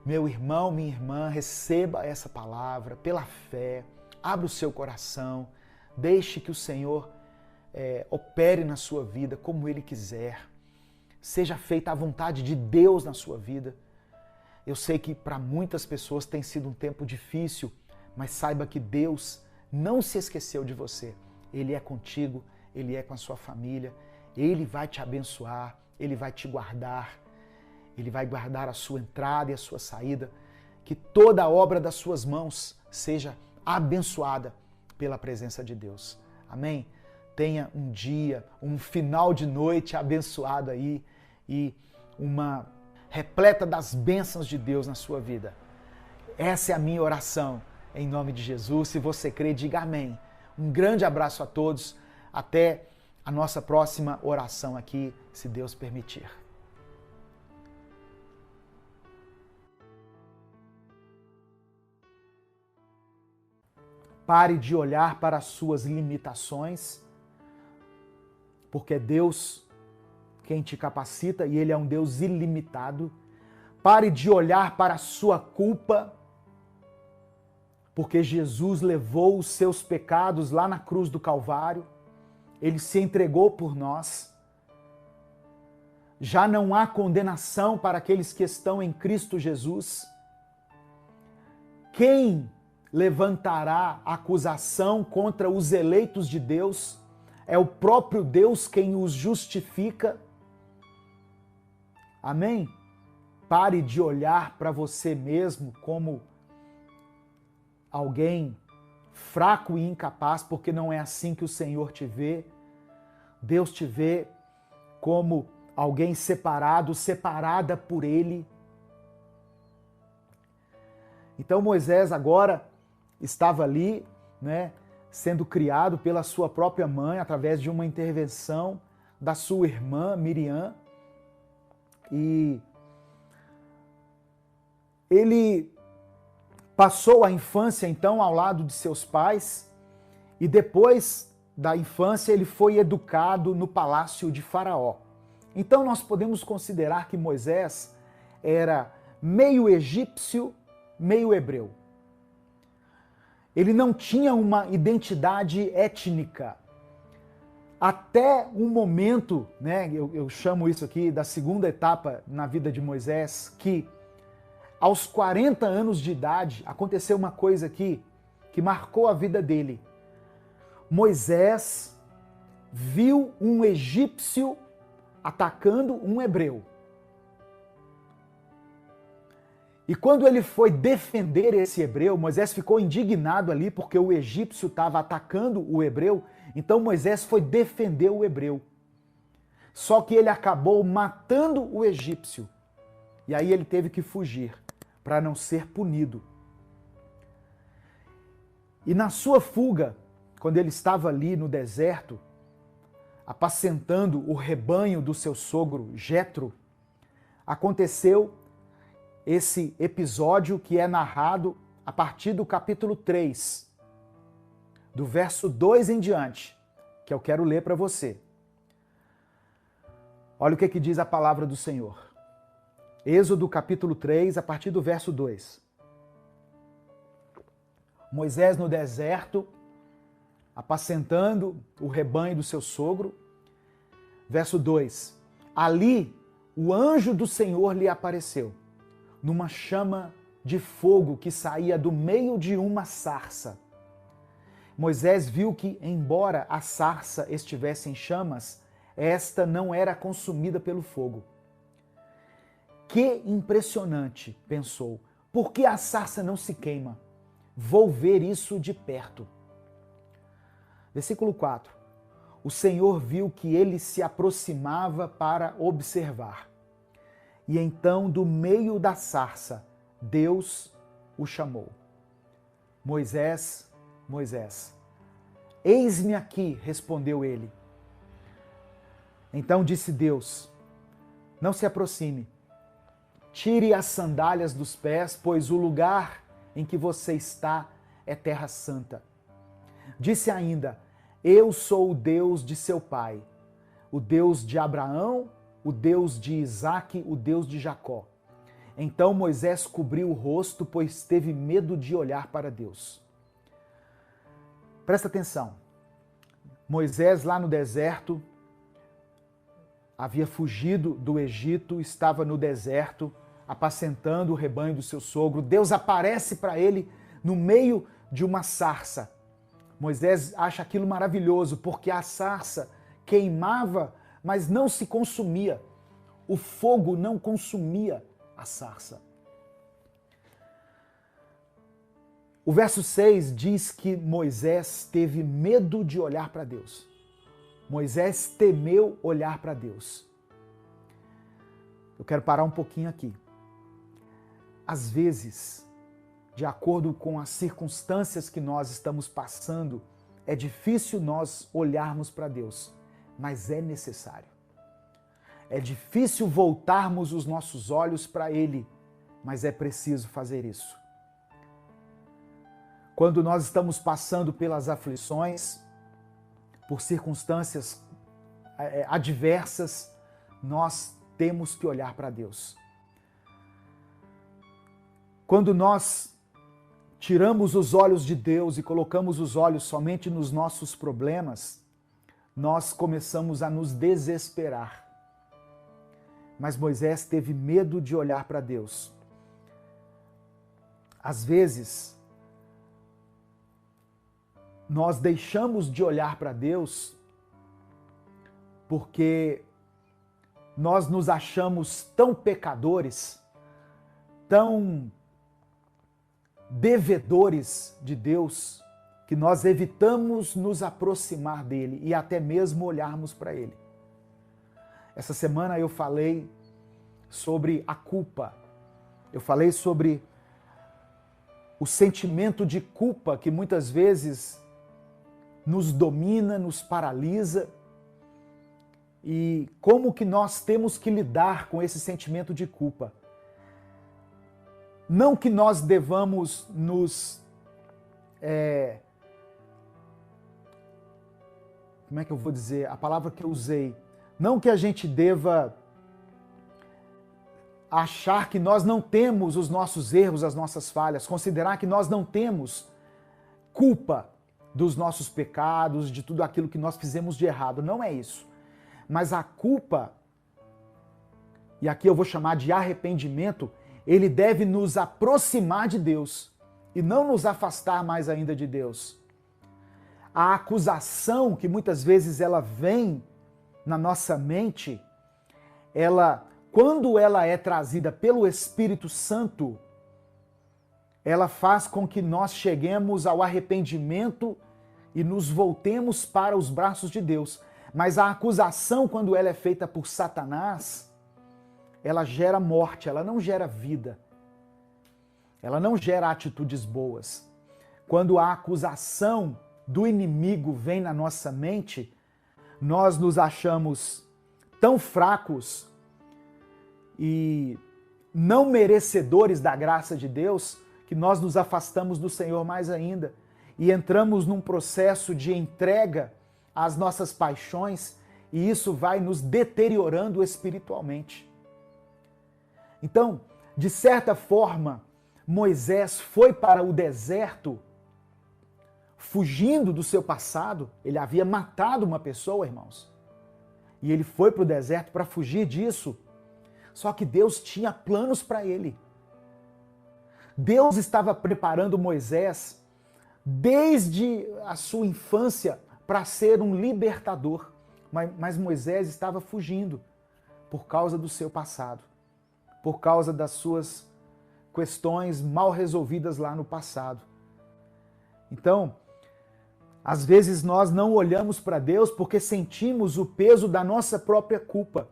S10: Meu irmão, minha irmã, receba essa palavra pela fé, abra o seu coração, deixe que o Senhor opere na sua vida como Ele quiser. Seja feita a vontade de Deus na sua vida. Eu sei que para muitas pessoas tem sido um tempo difícil, mas saiba que Deus não se esqueceu de você. Ele é contigo, Ele é com a sua família, Ele vai te abençoar, Ele vai te guardar, Ele vai guardar a sua entrada e a sua saída. Que toda a obra das suas mãos seja abençoada pela presença de Deus. Amém? Tenha um dia, um final de noite abençoado aí e uma repleta das bênçãos de Deus na sua vida. Essa é a minha oração, em nome de Jesus. Se você crê, diga amém. Um grande abraço a todos. Até a nossa próxima oração aqui, se Deus permitir. Pare de olhar para as suas limitações, porque é Deus quem te capacita e Ele é um Deus ilimitado. Pare de olhar para a sua culpa, porque Jesus levou os seus pecados lá na cruz do Calvário. Ele se entregou por nós. Já não há condenação para aqueles que estão em Cristo Jesus. Quem levantará acusação contra os eleitos de Deus? É o próprio Deus quem os justifica. Amém? Pare de olhar para você mesmo como alguém fraco e incapaz, porque não é assim que o Senhor te vê. Deus te vê como alguém separado, separada por Ele. Então Moisés agora estava ali, sendo criado pela sua própria mãe, através de uma intervenção da sua irmã Miriam. E ele passou a infância, então, ao lado de seus pais, e depois da infância ele foi educado no palácio de Faraó. Então nós podemos considerar que Moisés era meio egípcio, meio hebreu. Ele não tinha uma identidade étnica. Até um momento, eu chamo isso aqui da segunda etapa na vida de Moisés, que aos 40 anos de idade aconteceu uma coisa aqui que marcou a vida dele. Moisés viu um egípcio atacando um hebreu. E quando ele foi defender esse hebreu, Moisés ficou indignado ali porque o egípcio estava atacando o hebreu. Então Moisés foi defender o hebreu. Só que ele acabou matando o egípcio. E aí ele teve que fugir para não ser punido. E na sua fuga, quando ele estava ali no deserto, apacentando o rebanho do seu sogro Jetro, aconteceu esse episódio que é narrado a partir do capítulo 3, do verso 2 em diante, que eu quero ler para você. Olha o que diz a palavra do Senhor. Êxodo capítulo 3, a partir do verso 2. Moisés no deserto, apacentando o rebanho do seu sogro. Verso 2. Ali o anjo do Senhor lhe apareceu, numa chama de fogo que saía do meio de uma sarça. Moisés viu que, embora a sarça estivesse em chamas, esta não era consumida pelo fogo. Que impressionante, pensou. Por que a sarça não se queima? Vou ver isso de perto. Versículo 4. O Senhor viu que ele se aproximava para observar. E então, do meio da sarça, Deus o chamou. Moisés, Moisés. Eis-me aqui, respondeu ele. Então disse Deus, não se aproxime. Tire as sandálias dos pés, pois o lugar em que você está é terra santa. Disse ainda, eu sou o Deus de seu pai, o Deus de Abraão, o Deus de Isaque, o Deus de Jacó. Então Moisés cobriu o rosto, pois teve medo de olhar para Deus. Presta atenção. Moisés lá no deserto, havia fugido do Egito, estava no deserto, apacentando o rebanho do seu sogro. Deus aparece para ele no meio de uma sarça. Moisés acha aquilo maravilhoso, porque a sarça queimava, mas não se consumia. O fogo não consumia a sarça. O verso 6 diz que Moisés teve medo de olhar para Deus. Moisés temeu olhar para Deus. Eu quero parar um pouquinho aqui. Às vezes, de acordo com as circunstâncias que nós estamos passando, é difícil nós olharmos para Deus, mas é necessário. É difícil voltarmos os nossos olhos para Ele, mas é preciso fazer isso. Quando nós estamos passando pelas aflições, por circunstâncias adversas, nós temos que olhar para Deus. Quando nós tiramos os olhos de Deus e colocamos os olhos somente nos nossos problemas, nós começamos a nos desesperar. Mas Moisés teve medo de olhar para Deus. Às vezes, nós deixamos de olhar para Deus porque nós nos achamos tão pecadores, tão devedores de Deus, que nós evitamos nos aproximar dele e até mesmo olharmos para ele. Essa semana eu falei sobre a culpa. Eu falei sobre o sentimento de culpa que muitas vezes nos domina, nos paralisa, e como que nós temos que lidar com esse sentimento de culpa. Não que nós devamos nos... como é que eu vou dizer? A palavra que eu usei. Não que a gente deva achar que nós não temos os nossos erros, as nossas falhas, considerar que nós não temos culpa dos nossos pecados, de tudo aquilo que nós fizemos de errado. Não é isso. Mas a culpa, e aqui eu vou chamar de arrependimento, ele deve nos aproximar de Deus e não nos afastar mais ainda de Deus. A acusação, que muitas vezes ela vem na nossa mente, quando ela é trazida pelo Espírito Santo, ela faz com que nós cheguemos ao arrependimento e nos voltemos para os braços de Deus. Mas a acusação, quando ela é feita por Satanás, ela gera morte, ela não gera vida. Ela não gera atitudes boas. Quando a acusação do inimigo vem na nossa mente, nós nos achamos tão fracos e não merecedores da graça de Deus que nós nos afastamos do Senhor mais ainda e entramos num processo de entrega às nossas paixões e isso vai nos deteriorando espiritualmente. Então, de certa forma, Moisés foi para o deserto fugindo do seu passado. Ele havia matado uma pessoa, irmãos. E ele foi para o deserto para fugir disso. Só que Deus tinha planos para ele. Deus estava preparando Moisés desde a sua infância para ser um libertador. Mas Moisés estava fugindo por causa do seu passado, por causa das suas questões mal resolvidas lá no passado. Então, às vezes nós não olhamos para Deus porque sentimos o peso da nossa própria culpa.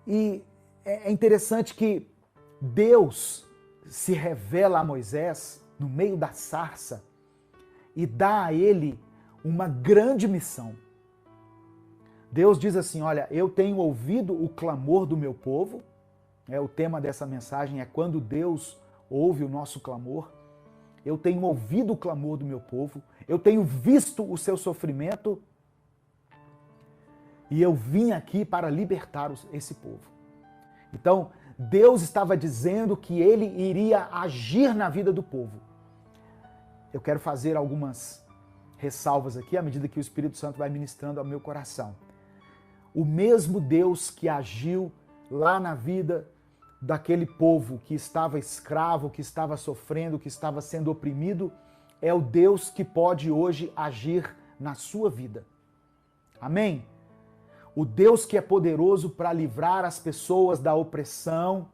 S10: E é interessante que Deus se revela a Moisés no meio da sarça e dá a ele uma grande missão. Deus diz assim, olha, eu tenho ouvido o clamor do meu povo. O tema dessa mensagem é quando Deus ouve o nosso clamor. Eu tenho ouvido o clamor do meu povo, eu tenho visto o seu sofrimento e eu vim aqui para libertar esse povo. Então, Deus estava dizendo que ele iria agir na vida do povo. Eu quero fazer algumas ressalvas aqui à medida que o Espírito Santo vai ministrando ao meu coração. O mesmo Deus que agiu lá na vida daquele povo que estava escravo, que estava sofrendo, que estava sendo oprimido, é o Deus que pode hoje agir na sua vida. Amém? O Deus que é poderoso para livrar as pessoas da opressão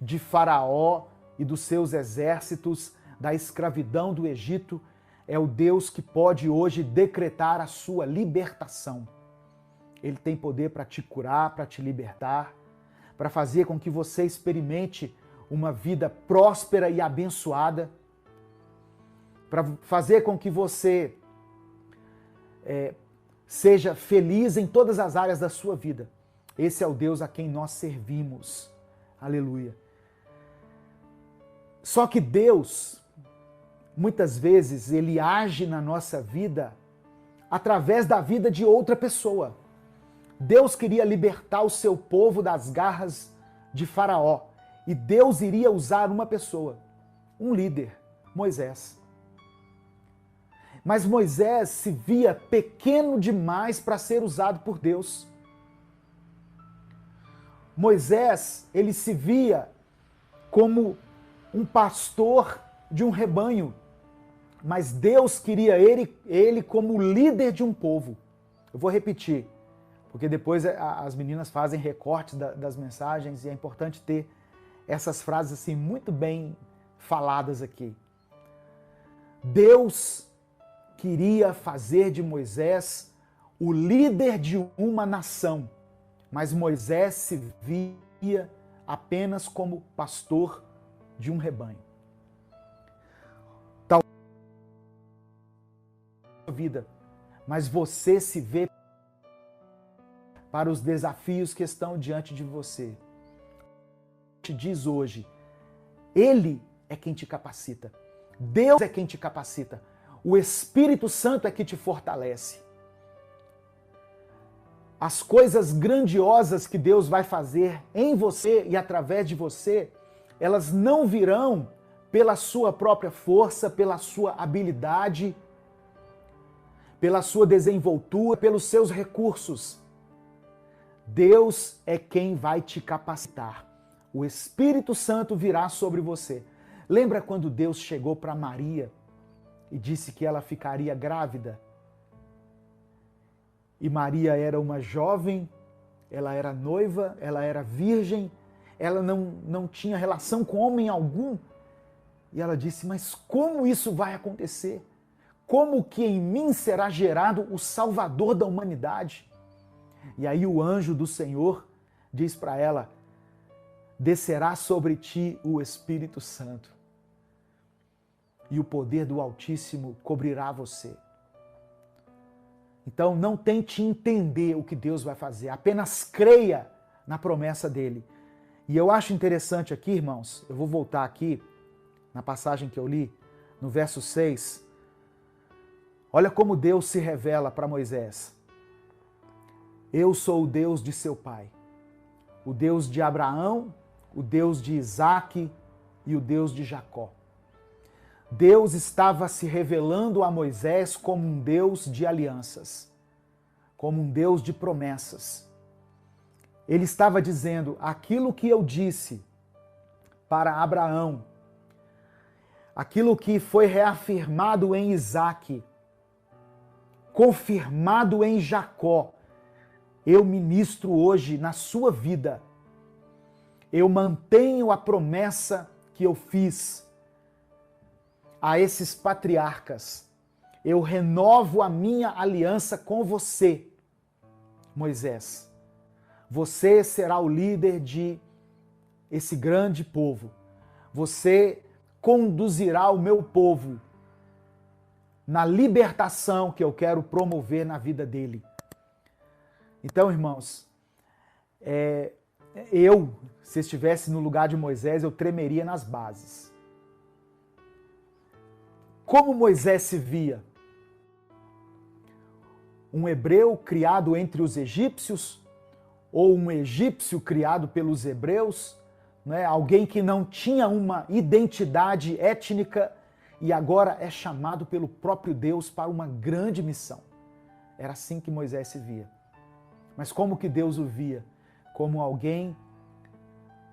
S10: de Faraó e dos seus exércitos, da escravidão do Egito, é o Deus que pode hoje decretar a sua libertação. Ele tem poder para te curar, para te libertar, para fazer com que você experimente uma vida próspera e abençoada, para fazer com que você seja feliz em todas as áreas da sua vida. Esse é o Deus a quem nós servimos. Aleluia. Só que Deus, muitas vezes, ele age na nossa vida através da vida de outra pessoa. Deus queria libertar o seu povo das garras de Faraó. E Deus iria usar uma pessoa, um líder, Moisés. Mas Moisés se via pequeno demais para ser usado por Deus. Moisés, ele se via como um pastor de um rebanho, mas Deus queria ele como líder de um povo. Eu vou repetir, porque depois as meninas fazem recortes das mensagens e é importante ter essas frases assim muito bem faladas aqui. Deus queria fazer de Moisés o líder de uma nação, mas Moisés se via apenas como pastor de um rebanho. Tal vida, mas você se vê para os desafios que estão diante de você. Te diz hoje, Ele é quem te capacita. Deus é quem te capacita. O Espírito Santo é que te fortalece. As coisas grandiosas que Deus vai fazer em você e através de você, elas não virão pela sua própria força, pela sua habilidade, pela sua desenvoltura, pelos seus recursos. Deus é quem vai te capacitar. O Espírito Santo virá sobre você. Lembra quando Deus chegou para Maria e disse que ela ficaria grávida? E Maria era uma jovem, ela era noiva, ela era virgem, ela não tinha relação com homem algum. E ela disse, mas como isso vai acontecer? Como que em mim será gerado o Salvador da humanidade? E aí o anjo do Senhor diz para ela, descerá sobre ti o Espírito Santo e o poder do Altíssimo cobrirá você. Então não tente entender o que Deus vai fazer, apenas creia na promessa dele. E eu acho interessante aqui, irmãos, eu vou voltar aqui na passagem que eu li, no verso 6. Olha como Deus se revela para Moisés. Eu sou o Deus de seu pai, o Deus de Abraão, o Deus de Isaque e o Deus de Jacó. Deus estava se revelando a Moisés como um Deus de alianças, como um Deus de promessas. Ele estava dizendo, aquilo que eu disse para Abraão, aquilo que foi reafirmado em Isaque, confirmado em Jacó, eu ministro hoje na sua vida. Eu mantenho a promessa que eu fiz a esses patriarcas. Eu renovo a minha aliança com você, Moisés. Você será o líder de esse grande povo. Você conduzirá o meu povo na libertação que eu quero promover na vida dele. Então, irmãos, se estivesse no lugar de Moisés, eu tremeria nas bases. Como Moisés se via? Um hebreu criado entre os egípcios? Ou um egípcio criado pelos hebreus? Né? Alguém que não tinha uma identidade étnica e agora é chamado pelo próprio Deus para uma grande missão. Era assim que Moisés se via. Mas como que Deus o via? Como alguém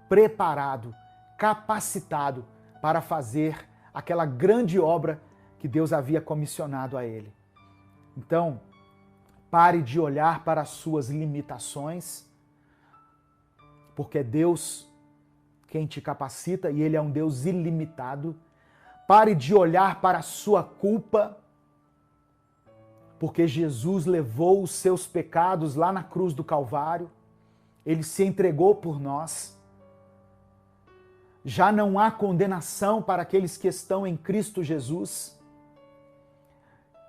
S10: preparado, capacitado para fazer aquela grande obra que Deus havia comissionado a ele. Então, pare de olhar para as suas limitações, porque é Deus quem te capacita e Ele é um Deus ilimitado. Pare de olhar para a sua culpa, porque Jesus levou os seus pecados lá na cruz do Calvário. Ele se entregou por nós. Já não há condenação para aqueles que estão em Cristo Jesus.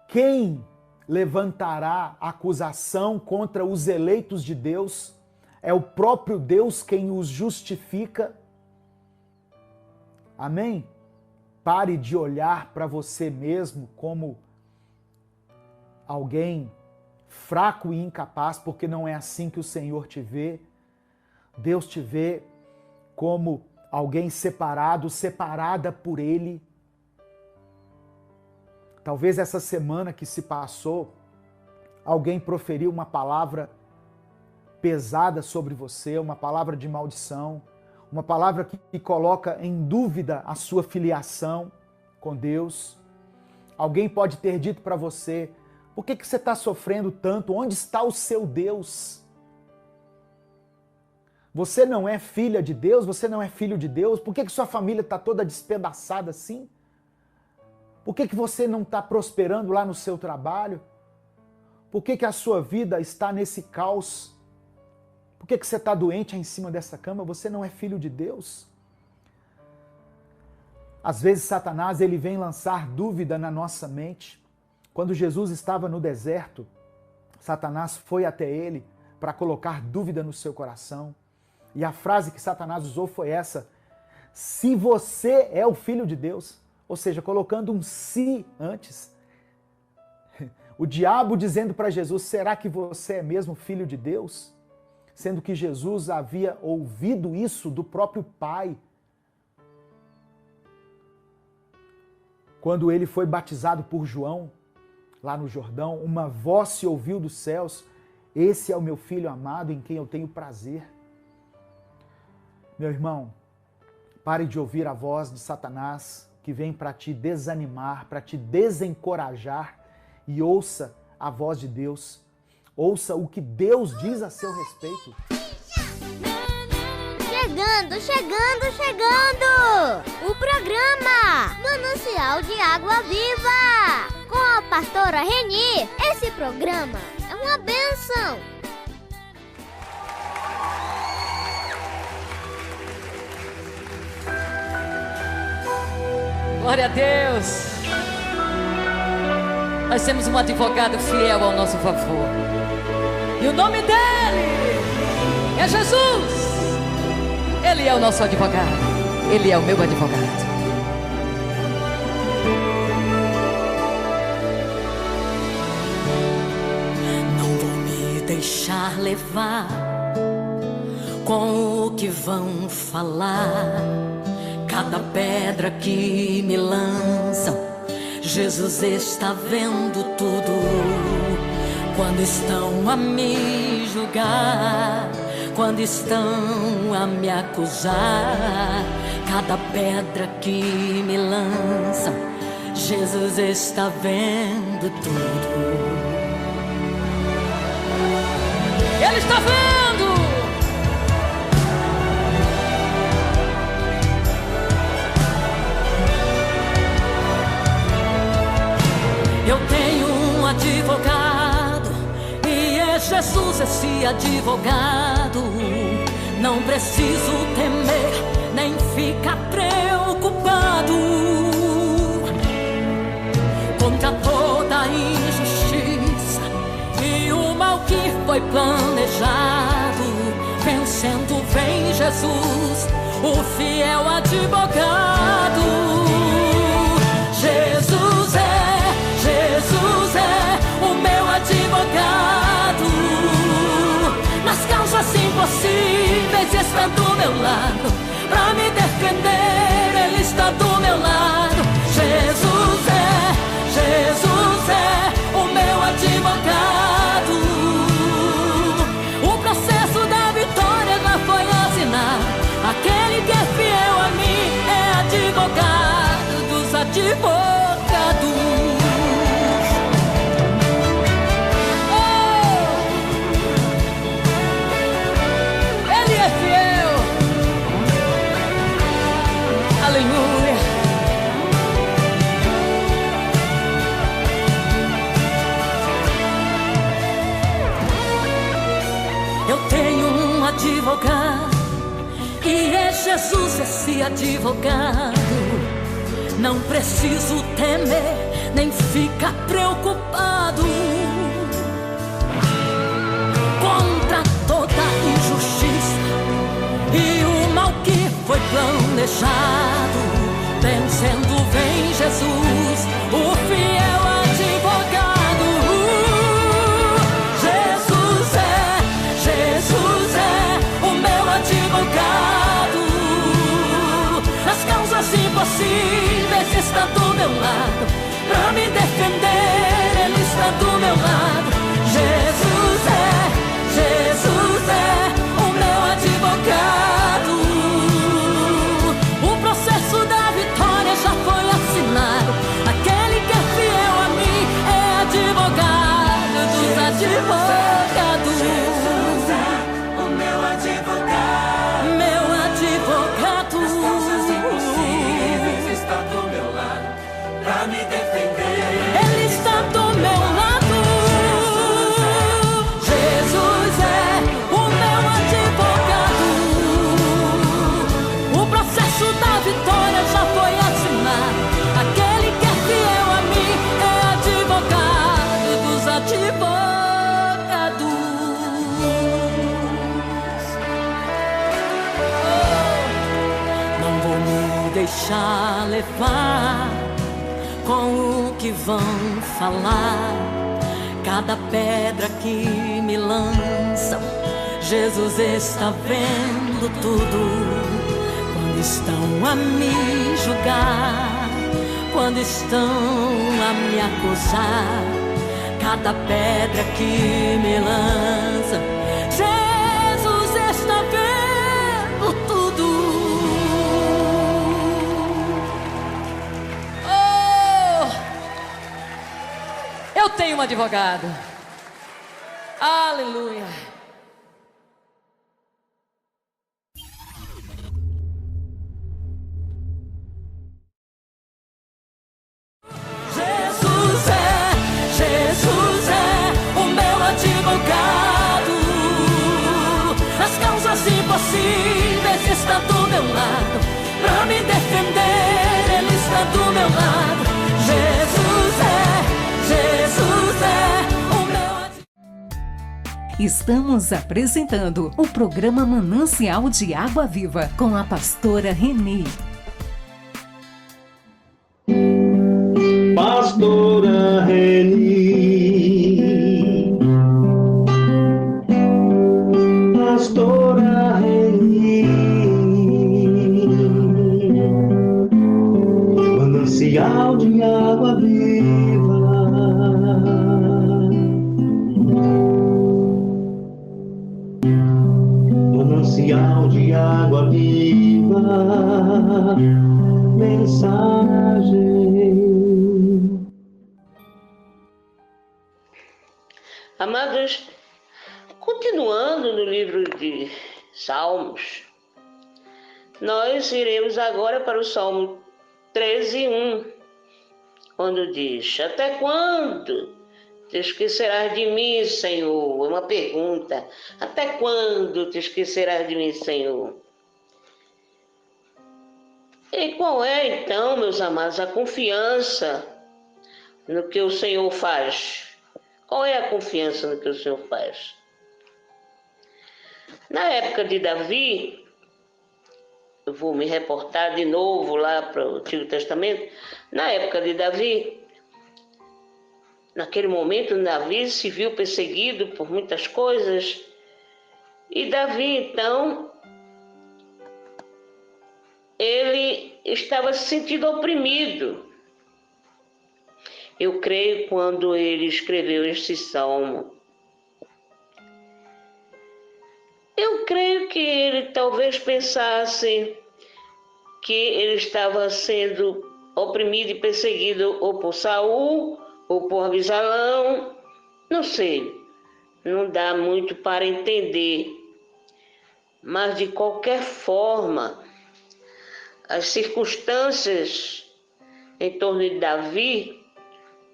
S10: Quem levantará acusação contra os eleitos de Deus? É o próprio Deus quem os justifica. Amém? Pare de olhar para você mesmo como alguém fraco e incapaz, porque não é assim que o Senhor te vê. Deus te vê como alguém separado, separada por Ele. Talvez essa semana que se passou, alguém proferiu uma palavra pesada sobre você, uma palavra de maldição, uma palavra que coloca em dúvida a sua filiação com Deus. Alguém pode ter dito para você, por que você está sofrendo tanto? Onde está o seu Deus? Você não é filha de Deus? Você não é filho de Deus? Por que sua família está toda despedaçada assim? Por que você não está prosperando lá no seu trabalho? Por que a sua vida está nesse caos? Por que você está doente aí em cima dessa cama? Você não é filho de Deus? Às vezes Satanás ele vem lançar dúvida na nossa mente. Quando Jesus estava no deserto, Satanás foi até ele para colocar dúvida no seu coração. E a frase que Satanás usou foi essa: se você é o filho de Deus, ou seja, colocando um se antes. O diabo dizendo para Jesus, será que você é mesmo filho de Deus? Sendo que Jesus havia ouvido isso do próprio Pai. Quando ele foi batizado por João, lá no Jordão, uma voz se ouviu dos céus, esse é o meu filho amado em quem eu tenho prazer. Meu irmão, pare de ouvir a voz de Satanás que vem para te desanimar, para te desencorajar, e ouça a voz de Deus. Ouça o que Deus diz a seu respeito.
S2: Chegando Chegando! O programa Manancial de Água Viva, com a pastora Reni. Esse programa é uma bênção.
S11: Glória a Deus. Nós temos um advogado fiel ao nosso favor, e o nome dele é Jesus. Ele é o nosso advogado. Ele é o meu advogado. Não vou me deixar levar com o que vão falar. Cada pedra que me lançam, Jesus está vendo tudo. Quando estão a me julgar, quando estão a me acusar, cada pedra que me lançam, Jesus está vendo tudo. Ele está vendo. Eu tenho um advogado, e é Jesus esse advogado. Não preciso temer, nem ficar preocupado contra toda a injustiça e o mal que foi planejado. Vencendo vem Jesus, o fiel advogado. Jesus é o meu advogado. Nas causas impossíveis está do meu lado. Pra me defender, Ele está do meu lado. Jesus é o meu advogado. O processo da vitória já foi assinado. Aquele que é fiel a mim é advogado dos advogados. Aleluia. Eu tenho um advogado, e é Jesus esse advogado. Não preciso temer, nem ficar preocupado contra toda injustiça e o mal que foi planejado. Vencendo vem Jesus, o fiel advogado. Jesus é o meu advogado. Nas causas impossíveis está do meu lado. Pra me defender, Ele está do meu lado. Jesus é o meu advogado. O processo da vitória já foi assinado. Aquele que é fiel a mim é advogado dos advogados. Jesus é o meu advogado. Meu advogado. As causas impossíveis está do meu lado. Pra me defender, Ele está do meu lado. Vitória já foi assinada. Aquele que é fiel a mim é advogado dos advogados. Não vou me deixar levar com o que vão falar. Cada pedra que me lançam, Jesus está vendo tudo. Quando estão a me julgar, quando estão a me acusar, cada pedra que me lança, Jesus está vendo tudo. Oh, eu tenho um advogado. Aleluia.
S1: Estamos apresentando o programa Manancial de Água Viva com a pastora Renê.
S3: Pastora Renê, pastora Renê, manancial de água viva. Manancial de água viva, mensagem.
S4: Amados, continuando no livro de Salmos, nós iremos agora para o Salmo 13:1, quando diz: até quando te esquecerás de mim, Senhor? É uma pergunta. Até quando te esquecerás de mim, Senhor? E qual é, então, meus amados, a confiança no que o Senhor faz? Qual é a confiança no que o Senhor faz? Na época de Davi, eu vou me reportar de novo lá para o Antigo Testamento. Na época de Davi, naquele momento, Davi se viu perseguido por muitas coisas. E Davi, então, ele estava se sentindo oprimido. Eu creio quando ele escreveu este salmo. Eu creio que ele talvez pensasse que ele estava sendo oprimido e perseguido ou por Saul ou por Absalão. Não sei, não dá muito para entender. Mas de qualquer forma, as circunstâncias em torno de Davi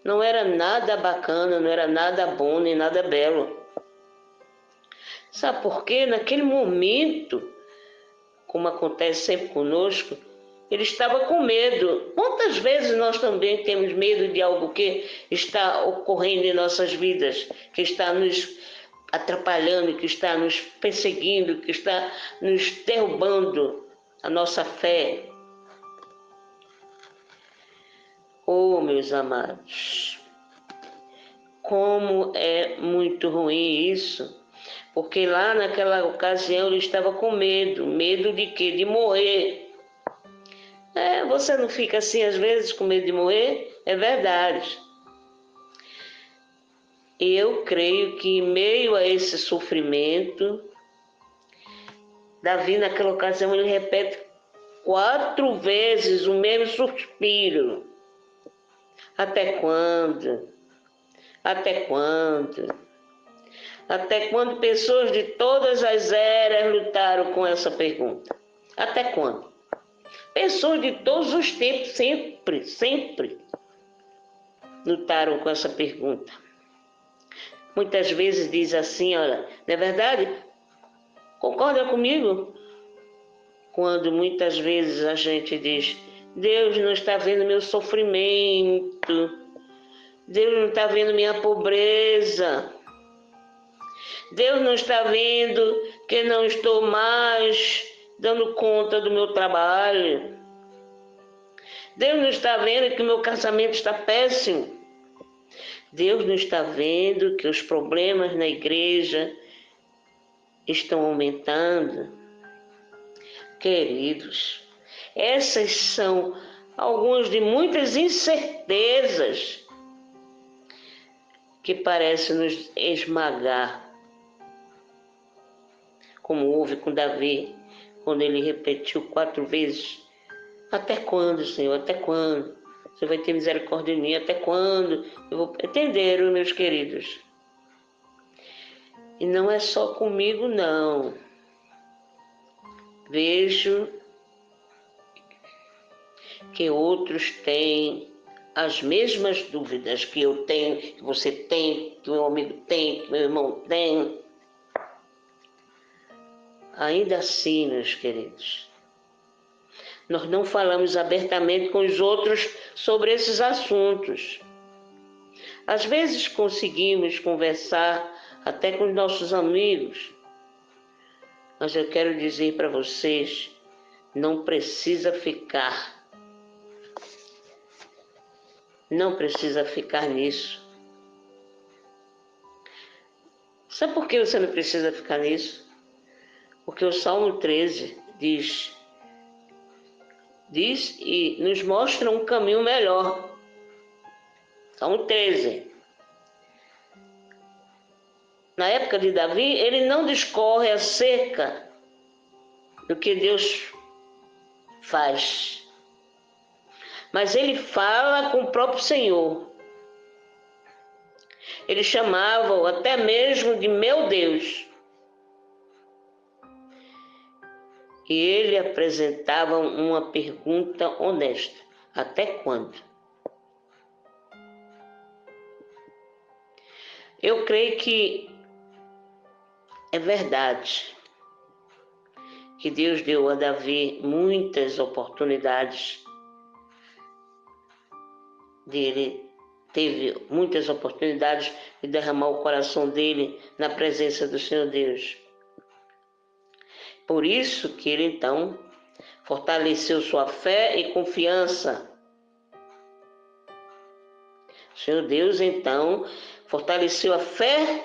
S4: não era nada bacana, não era nada bom, nem nada belo. Sabe por quê? Naquele momento, como acontece sempre conosco, ele estava com medo. Quantas vezes nós também temos medo de algo que está ocorrendo em nossas vidas, que está nos atrapalhando, que está nos perseguindo, que está nos derrubando a nossa fé? Oh, meus amados, como é muito ruim isso, porque lá naquela ocasião ele estava com medo. Medo de quê? De morrer. Você não fica assim às vezes com medo de morrer? É verdade. E eu creio que em meio a esse sofrimento, Davi naquela ocasião ele repete 4 vezes o mesmo suspiro. Até quando? Até quando? Até quando pessoas de todas as eras lutaram com essa pergunta? Até quando? Pessoas de todos os tempos, sempre lutaram com essa pergunta. Muitas vezes diz assim, olha, não é verdade? Concorda comigo? Quando muitas vezes a gente diz: Deus não está vendo meu sofrimento. Deus não está vendo minha pobreza. Deus não está vendo que não estou mais dando conta do meu trabalho. Deus não está vendo que meu casamento está péssimo. Deus não está vendo que os problemas na igreja estão aumentando. Queridos, essas são algumas de muitas incertezas que parecem nos esmagar, como houve com Davi, quando ele repetiu 4 vezes: até quando, Senhor? Até quando? Você vai ter misericórdia de mim? Até quando? Entenderam, meus queridos? E não é só comigo, não. Vejo que outros têm as mesmas dúvidas que eu tenho, que você tem, que meu amigo tem, que meu irmão tem. Ainda assim, meus queridos, nós não falamos abertamente com os outros sobre esses assuntos. Às vezes conseguimos conversar até com os nossos amigos. Mas eu quero dizer para vocês, não precisa ficar nisso. Sabe por que você não precisa ficar nisso? Porque o Salmo 13 diz e nos mostra um caminho melhor. Salmo 13. Na época de Davi, ele não discorre acerca do que Deus faz, mas ele fala com o próprio Senhor. Ele chamava-o até mesmo de meu Deus. E ele apresentava uma pergunta honesta: até quando? Eu creio que é verdade que Deus deu a Davi muitas oportunidades. Ele teve muitas oportunidades de derramar o coração dele na presença do Senhor Deus. Por isso que ele então fortaleceu sua fé e confiança. O Senhor Deus então fortaleceu a fé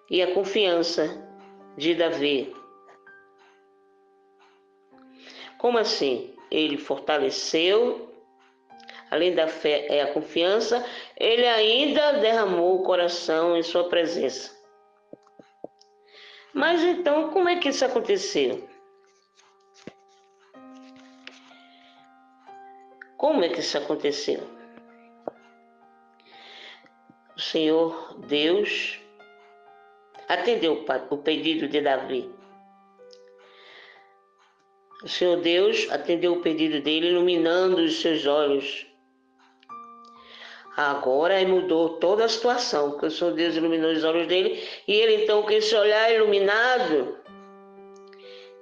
S4: e a confiança de Davi. Como assim? Ele fortaleceu, além da fé e a confiança, ele ainda derramou o coração em sua presença. Mas então, como é que isso aconteceu? Como é que isso aconteceu? O Senhor Deus atendeu o pedido de Davi. O Senhor Deus atendeu o pedido dele, iluminando os seus olhos. Agora mudou toda a situação, porque o Senhor Deus iluminou os olhos dele, e ele então, com esse olhar iluminado,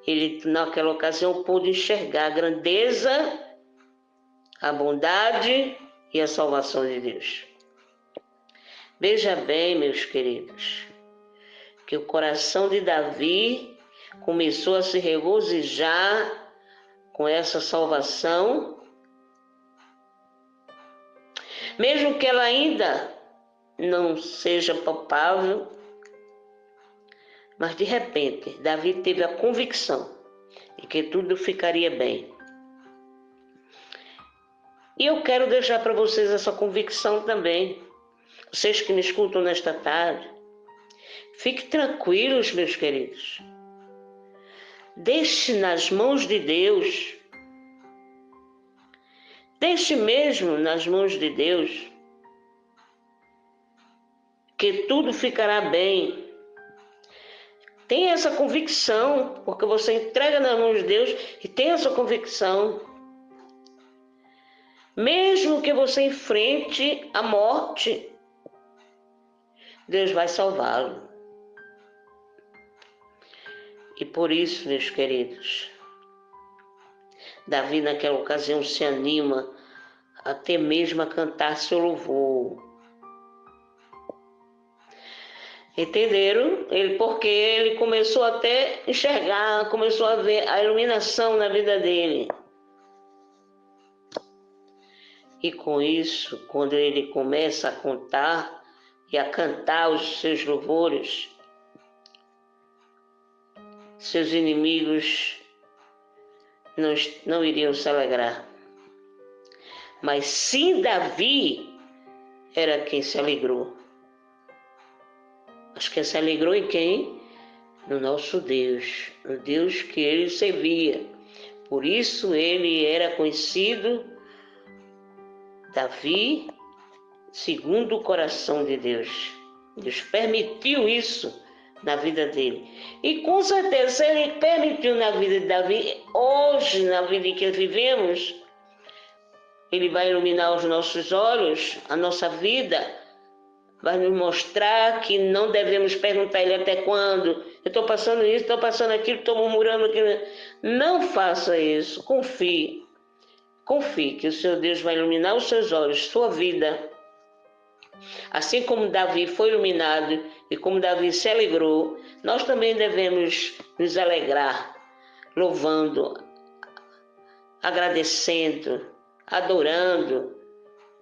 S4: ele naquela ocasião pôde enxergar a grandeza, a bondade e a salvação de Deus. Veja bem, meus queridos, que o coração de Davi começou a se regozijar com essa salvação, mesmo que ela ainda não seja palpável, mas de repente Davi teve a convicção de que tudo ficaria bem. E eu quero deixar para vocês essa convicção também. Vocês que me escutam nesta tarde, fiquem tranquilos, meus queridos. Deixe nas mãos de Deus. Deixe mesmo nas mãos de Deus, que tudo ficará bem. Tenha essa convicção, porque você entrega nas mãos de Deus e tem essa convicção. Mesmo que você enfrente a morte, Deus vai salvá-lo. E por isso, meus queridos, Davi naquela ocasião se anima até mesmo a cantar seu louvor. Entenderam? Porque ele começou até a enxergar, começou a ver a iluminação na vida dele. E com isso, quando ele começa a contar e a cantar os seus louvores, seus inimigos não iriam se alegrar. Mas sim, Davi era quem se alegrou. Mas quem se alegrou em quem? No nosso Deus, no Deus que ele servia. Por isso ele era conhecido, Davi, segundo o coração de Deus. Deus permitiu isso na vida dele. E com certeza, se ele permitiu na vida de Davi, hoje, na vida em que vivemos, ele vai iluminar os nossos olhos, a nossa vida, vai nos mostrar que não devemos perguntar a ele até quando. Eu estou passando isso, estou passando aquilo, estou murmurando aquilo. Não faça isso, confie. Confie que o Senhor Deus vai iluminar os seus olhos, sua vida, Assim como Davi foi iluminado e como Davi se alegrou, nós também devemos nos alegrar, louvando, agradecendo, adorando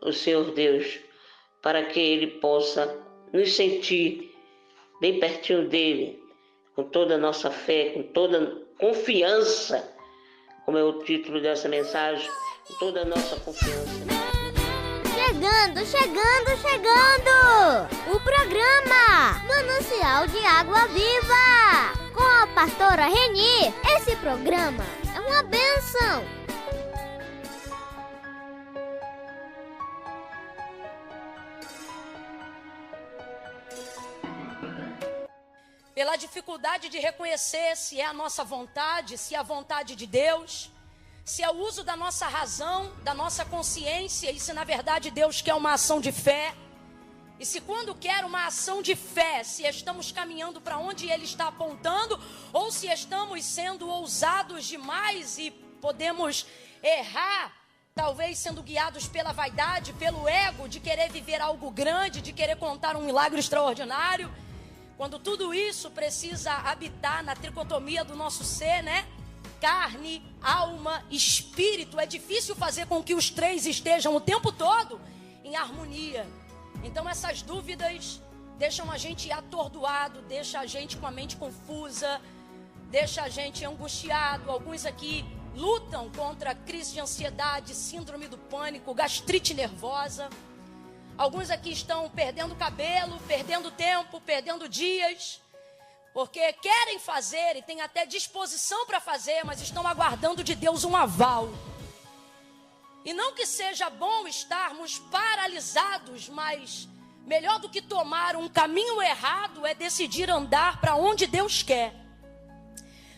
S4: o Senhor Deus, para que Ele possa nos sentir bem pertinho dEle, com toda a nossa fé, com toda a confiança, como é o título dessa mensagem, com toda a nossa confiança.
S2: Chegando! O programa Manancial de Água Viva, com a pastora Reni. Esse programa é uma bênção.
S12: Pela dificuldade de reconhecer se é a nossa vontade, se é a vontade de Deus, se é o uso da nossa razão, da nossa consciência, e se na verdade Deus quer uma ação de fé. E se quando quer uma ação de fé, se estamos caminhando para onde Ele está apontando, ou se estamos sendo ousados demais e podemos errar, talvez sendo guiados pela vaidade, pelo ego, de querer viver algo grande, de querer contar um milagre extraordinário. Quando tudo isso precisa habitar na tricotomia do nosso ser, né? Carne, alma, espírito. É difícil fazer com que os três estejam o tempo todo em harmonia. Então essas dúvidas deixam a gente atordoado, deixam a gente com a mente confusa, deixam a gente angustiado. Alguns aqui lutam contra crise de ansiedade, síndrome do pânico, gastrite nervosa. Alguns aqui estão perdendo cabelo, perdendo tempo, perdendo dias, porque querem fazer e têm até disposição para fazer, mas estão aguardando de Deus um aval. E não que seja bom estarmos paralisados, mas melhor do que tomar um caminho errado é decidir andar para onde Deus quer.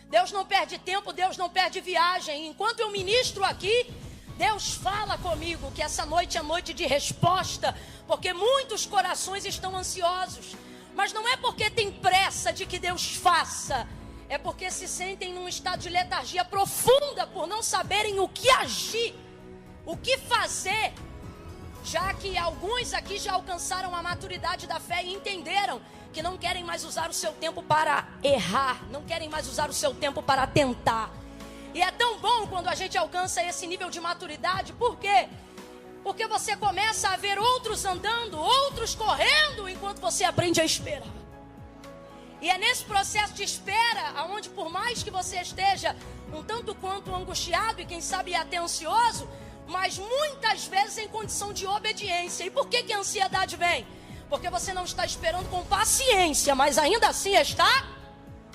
S12: Deus não perde tempo, Deus não perde viagem. Enquanto eu ministro aqui, Deus fala comigo que essa noite é noite de resposta, porque muitos corações estão ansiosos. Mas não é porque tem pressa de que Deus faça, é porque se sentem num estado de letargia profunda por não saberem o que agir, o que fazer, já que alguns aqui já alcançaram a maturidade da fé e entenderam que não querem mais usar o seu tempo para errar, não querem mais usar o seu tempo para tentar. E é tão bom quando a gente alcança esse nível de maturidade. Por quê? Porque você começa a ver outros andando, outros correndo, enquanto você aprende a esperar. E é nesse processo de espera, onde por mais que você esteja um tanto quanto angustiado e quem sabe até ansioso, mas muitas vezes em condição de obediência. E por que a ansiedade vem? Porque você não está esperando com paciência, mas ainda assim está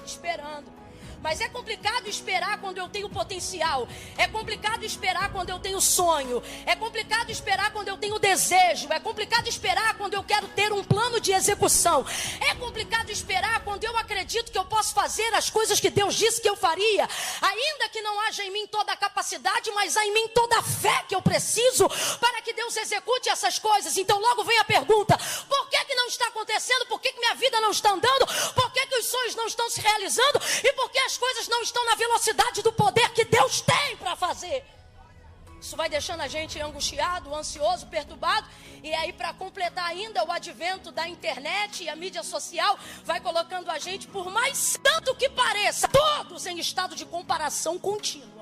S12: esperando. Mas é complicado esperar quando eu tenho potencial. É complicado esperar quando eu tenho sonho. É complicado esperar quando eu tenho desejo. É complicado esperar quando eu quero ter um plano de execução. É complicado esperar quando eu acredito que eu posso fazer as coisas que Deus disse que eu faria. Ainda que não haja em mim toda a capacidade, mas há em mim toda a fé que eu preciso para que Deus execute essas coisas. Então logo vem a pergunta: por que não está acontecendo? Por que minha vida não está andando? Por que os sonhos não estão se realizando? E por que as coisas não estão na velocidade do poder que Deus tem para fazer? Isso vai deixando a gente angustiado, ansioso, perturbado. E aí, para completar ainda, o advento da internet e a mídia social vai colocando a gente, por mais tanto que pareça, todos em estado de comparação contínua.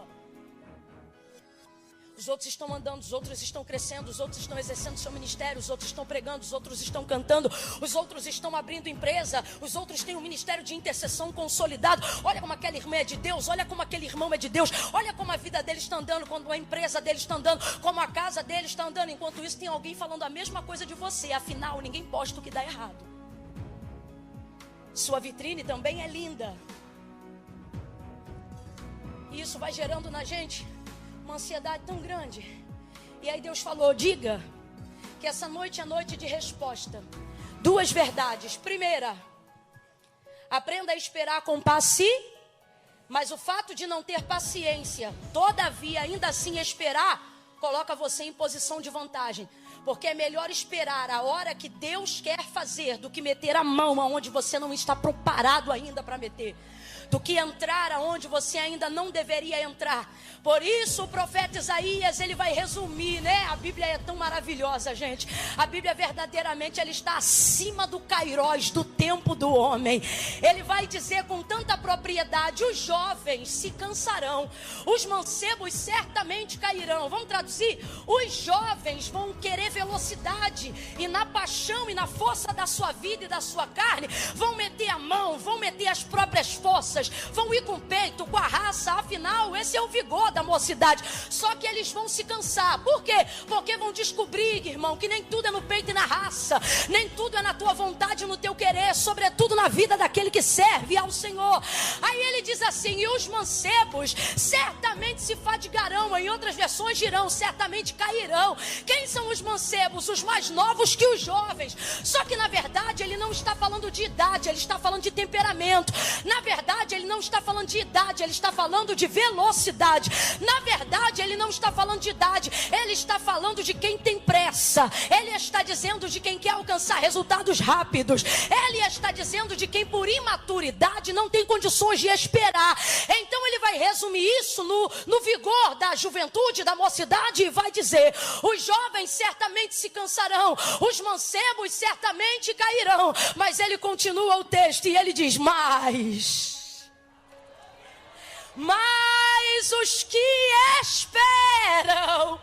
S12: Os outros estão andando, os outros estão crescendo, os outros estão exercendo seu ministério, os outros estão pregando, os outros estão cantando, os outros estão abrindo empresa, os outros têm um ministério de intercessão consolidado. Olha como aquela irmã é de Deus, olha como aquele irmão é de Deus, olha como a vida dele está andando, como a empresa dele está andando, como a casa dele está andando. Enquanto isso, tem alguém falando a mesma coisa de você. Afinal, ninguém posta o que dá errado. Sua vitrine também é linda. E isso vai gerando na gente uma ansiedade tão grande. E aí Deus falou: diga que essa noite é noite de resposta. Duas verdades. Primeira, aprenda a esperar com paciência. Mas o fato de não ter paciência, todavia ainda assim esperar, coloca você em posição de vantagem. Porque é melhor esperar a hora que Deus quer fazer do que meter a mão aonde você não está preparado ainda para meter. do que entrar aonde você ainda não deveria entrar. Por isso o profeta Isaías, ele vai resumir, né? A Bíblia é tão maravilhosa, gente. A Bíblia verdadeiramente, ela está acima do kairós, do tempo do homem. Ele vai dizer com tanta propriedade: os jovens se cansarão, os mancebos certamente cairão. Vamos traduzir? Os jovens vão querer velocidade, e na paixão e na força da sua vida e da sua carne, vão meter a mão, vão meter as próprias forças, vão ir com o peito, com a raça. Afinal, esse é o vigor da mocidade. Só que eles vão se cansar. Por quê? Porque vão descobrir, irmão, que nem tudo é no peito e na raça, nem tudo é na tua vontade e no teu querer, sobretudo na vida daquele que serve ao Senhor. Aí ele diz assim: e os mancebos certamente se fadigarão, em outras versões dirão, certamente cairão. Quem são os mancebos? Os mais novos que os jovens. Só que na verdade ele não está falando de idade, ele está falando de temperamento. Na verdade ele não está falando de idade, ele está falando de velocidade. Na verdade ele não está falando de idade, ele está falando de quem tem pressa. Ele está dizendo de quem quer alcançar resultados rápidos. Ele está dizendo de quem por imaturidade não tem condições de esperar. Então ele vai resumir isso no vigor da juventude, da mocidade, e vai dizer: os jovens certamente se cansarão, os mancebos certamente cairão. Mas ele continua o texto e ele diz: mas os que esperam,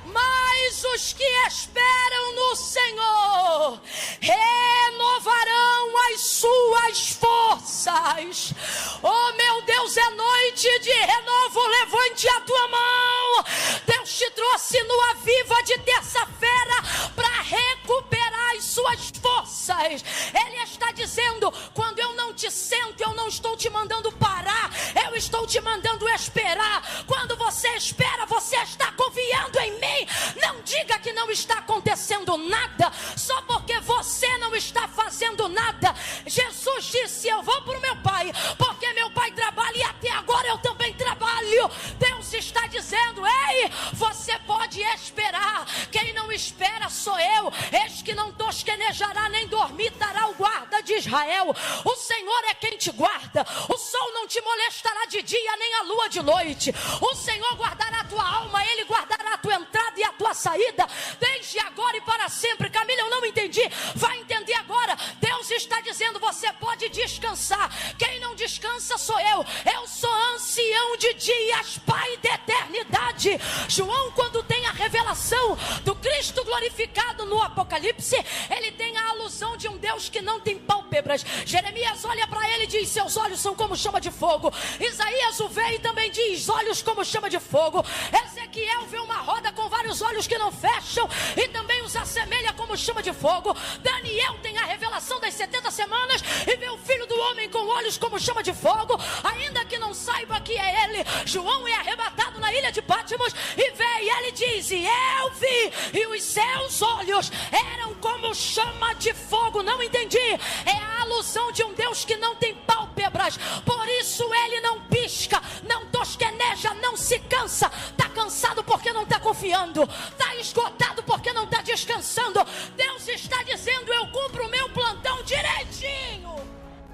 S12: mas os que esperam no Senhor renovarão as suas forças. Oh meu Deus, é noite de renovo. Levante a tua mão. Deus te trouxe no Aviva de terça-feira para recuperar as suas forças. Ele está dizendo: quando eu não te sento, eu não estou te mandando parar, eu estou te mandando esperar. Quando você espera, você está confiando em mim. Não diga que não está acontecendo nada só porque você não está fazendo nada. Jesus disse: eu vou para o meu Pai, porque meu Pai trabalha e até agora eu também trabalho. Deus está dizendo: ei, você pode esperar. Quem não espera sou eu. Eis que não tosquenejará nem dormitará o guarda de Israel. O Senhor é quem te guarda. O sol não te molestará de dia, nem a lua de noite. O Senhor guardará a tua alma, Ele guardará a tua entrada e a tua saída, desde agora e para sempre. Camila, eu não entendi. Vai entender agora. Deus está dizendo: você pode descansar. Quem não descansa sou eu. Eu sou ancião de dias, Pai da eternidade. João, quando tem a revelação do Cristo glorificado no Apocalipse, ele tem a alusão de um Deus que não tem pálpebras. Jeremias olha para ele e diz: seus olhos são como chama de fogo. Isaías o vê e também diz: olhos como chama de fogo. Ezequiel vê uma roda com vários olhos que não fecham e também os assemelha como chama de fogo. Daniel tem a revelação das 70 semanas e vê o Filho do Homem com olhos como chama de fogo, ainda que não saiba que é ele. João é arrebatado na ilha de Patmos e vê, e ele diz: e eu vi, e os seus olhos eram como chama de fogo. Não entendi. É a alusão de um Deus que não tem pálpebras, por isso ele não pisca, não tosqueneja, não se cansa. Está cansado porque não está confiando, está esgotado porque não está descansando. Deus está dizendo: eu cumpro o meu plantão direitinho.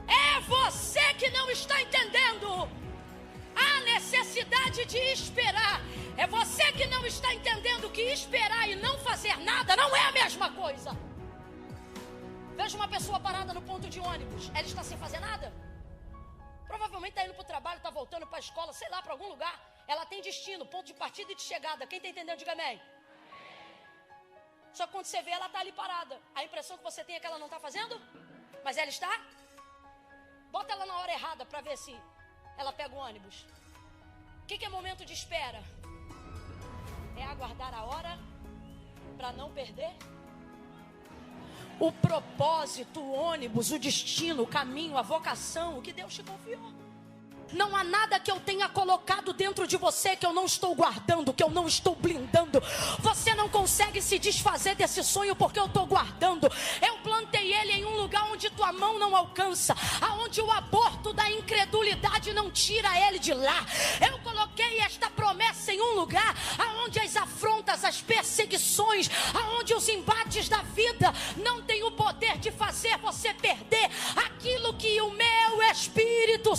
S12: É você que não está entendendo a necessidade de esperar. É você que não está entendendo que esperar e não fazer nada não é a mesma coisa. Veja uma pessoa parada no ponto de ônibus. Ela está sem fazer nada? Provavelmente está indo para o trabalho, está voltando para a escola, sei lá, para algum lugar. Ela tem destino, ponto de partida e de chegada. Quem está entendendo, diga amém. Só que quando você vê, ela está ali parada. A impressão que você tem é que ela não está fazendo, mas ela está. Bota ela na hora errada para ver se ela pega o ônibus. O que é momento de espera? É aguardar a hora para não perder o propósito, o ônibus, o destino, o caminho, a vocação, o que Deus te confiou. Não há nada que eu tenha colocado dentro de você que eu não estou guardando, que eu não estou blindando. Você não consegue se desfazer desse sonho porque eu estou guardando. Eu plantei ele em um lugar onde tua mão não alcança, aonde o aborto da incredulidade não tira ele de lá. Eu coloquei esta promessa em um lugar aonde as afrontas, as perseguições, aonde os embates da vida não têm o poder de fazer você perder aquilo que o meu Espírito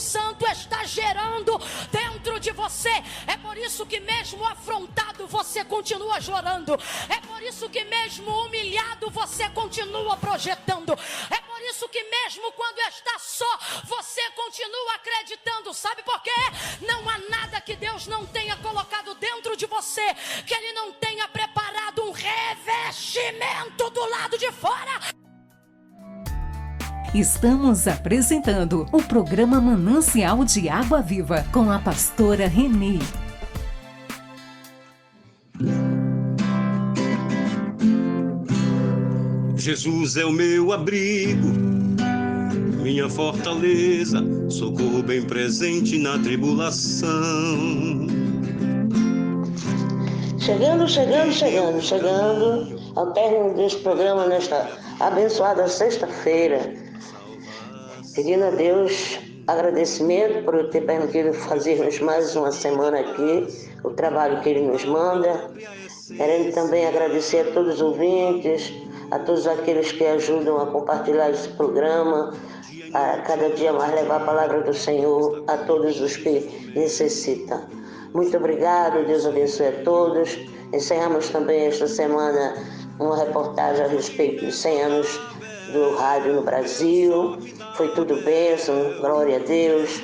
S12: isso que mesmo afrontado você continua chorando. É por isso que mesmo humilhado você continua projetando. É por isso que mesmo quando está só, você continua acreditando. Sabe por quê? Não há nada que Deus não tenha colocado dentro de você, que Ele não tenha preparado um revestimento do lado de fora.
S1: Estamos apresentando o programa Manancial de Água Viva com a pastora Renê.
S3: Jesus é o meu abrigo, minha fortaleza, socorro bem presente na tribulação.
S4: Chegando ao término deste programa nesta abençoada sexta-feira, pedindo a Deus agradecimento por eu ter permitido fazermos mais uma semana aqui, o trabalho que Ele nos manda, querendo também agradecer a todos os ouvintes, a todos aqueles que ajudam a compartilhar esse programa, a cada dia mais levar a palavra do Senhor a todos os que necessitam. Muito obrigado, Deus abençoe a todos. Encerramos também esta semana uma reportagem a respeito dos 100 anos do rádio no Brasil. Foi tudo bênção, glória a Deus.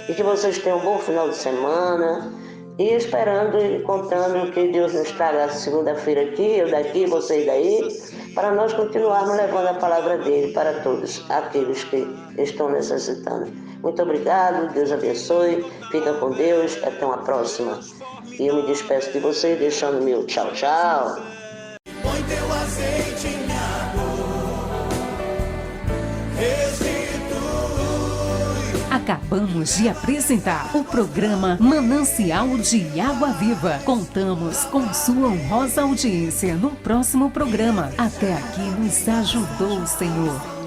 S4: E que vocês tenham um bom final de semana. E esperando e contando que Deus nos traga segunda-feira aqui, eu daqui, vocês daí, para nós continuarmos levando a palavra dele para todos aqueles que estão necessitando. Muito obrigado, Deus abençoe, fica com Deus, até uma próxima. E eu me despeço de vocês deixando meu tchau, tchau.
S6: Põe teu azeite em minha dor, restitui.
S1: Acabamos de apresentar o programa Manancial de Água Viva. Contamos com sua honrosa audiência no próximo programa. Até aqui nos ajudou o Senhor.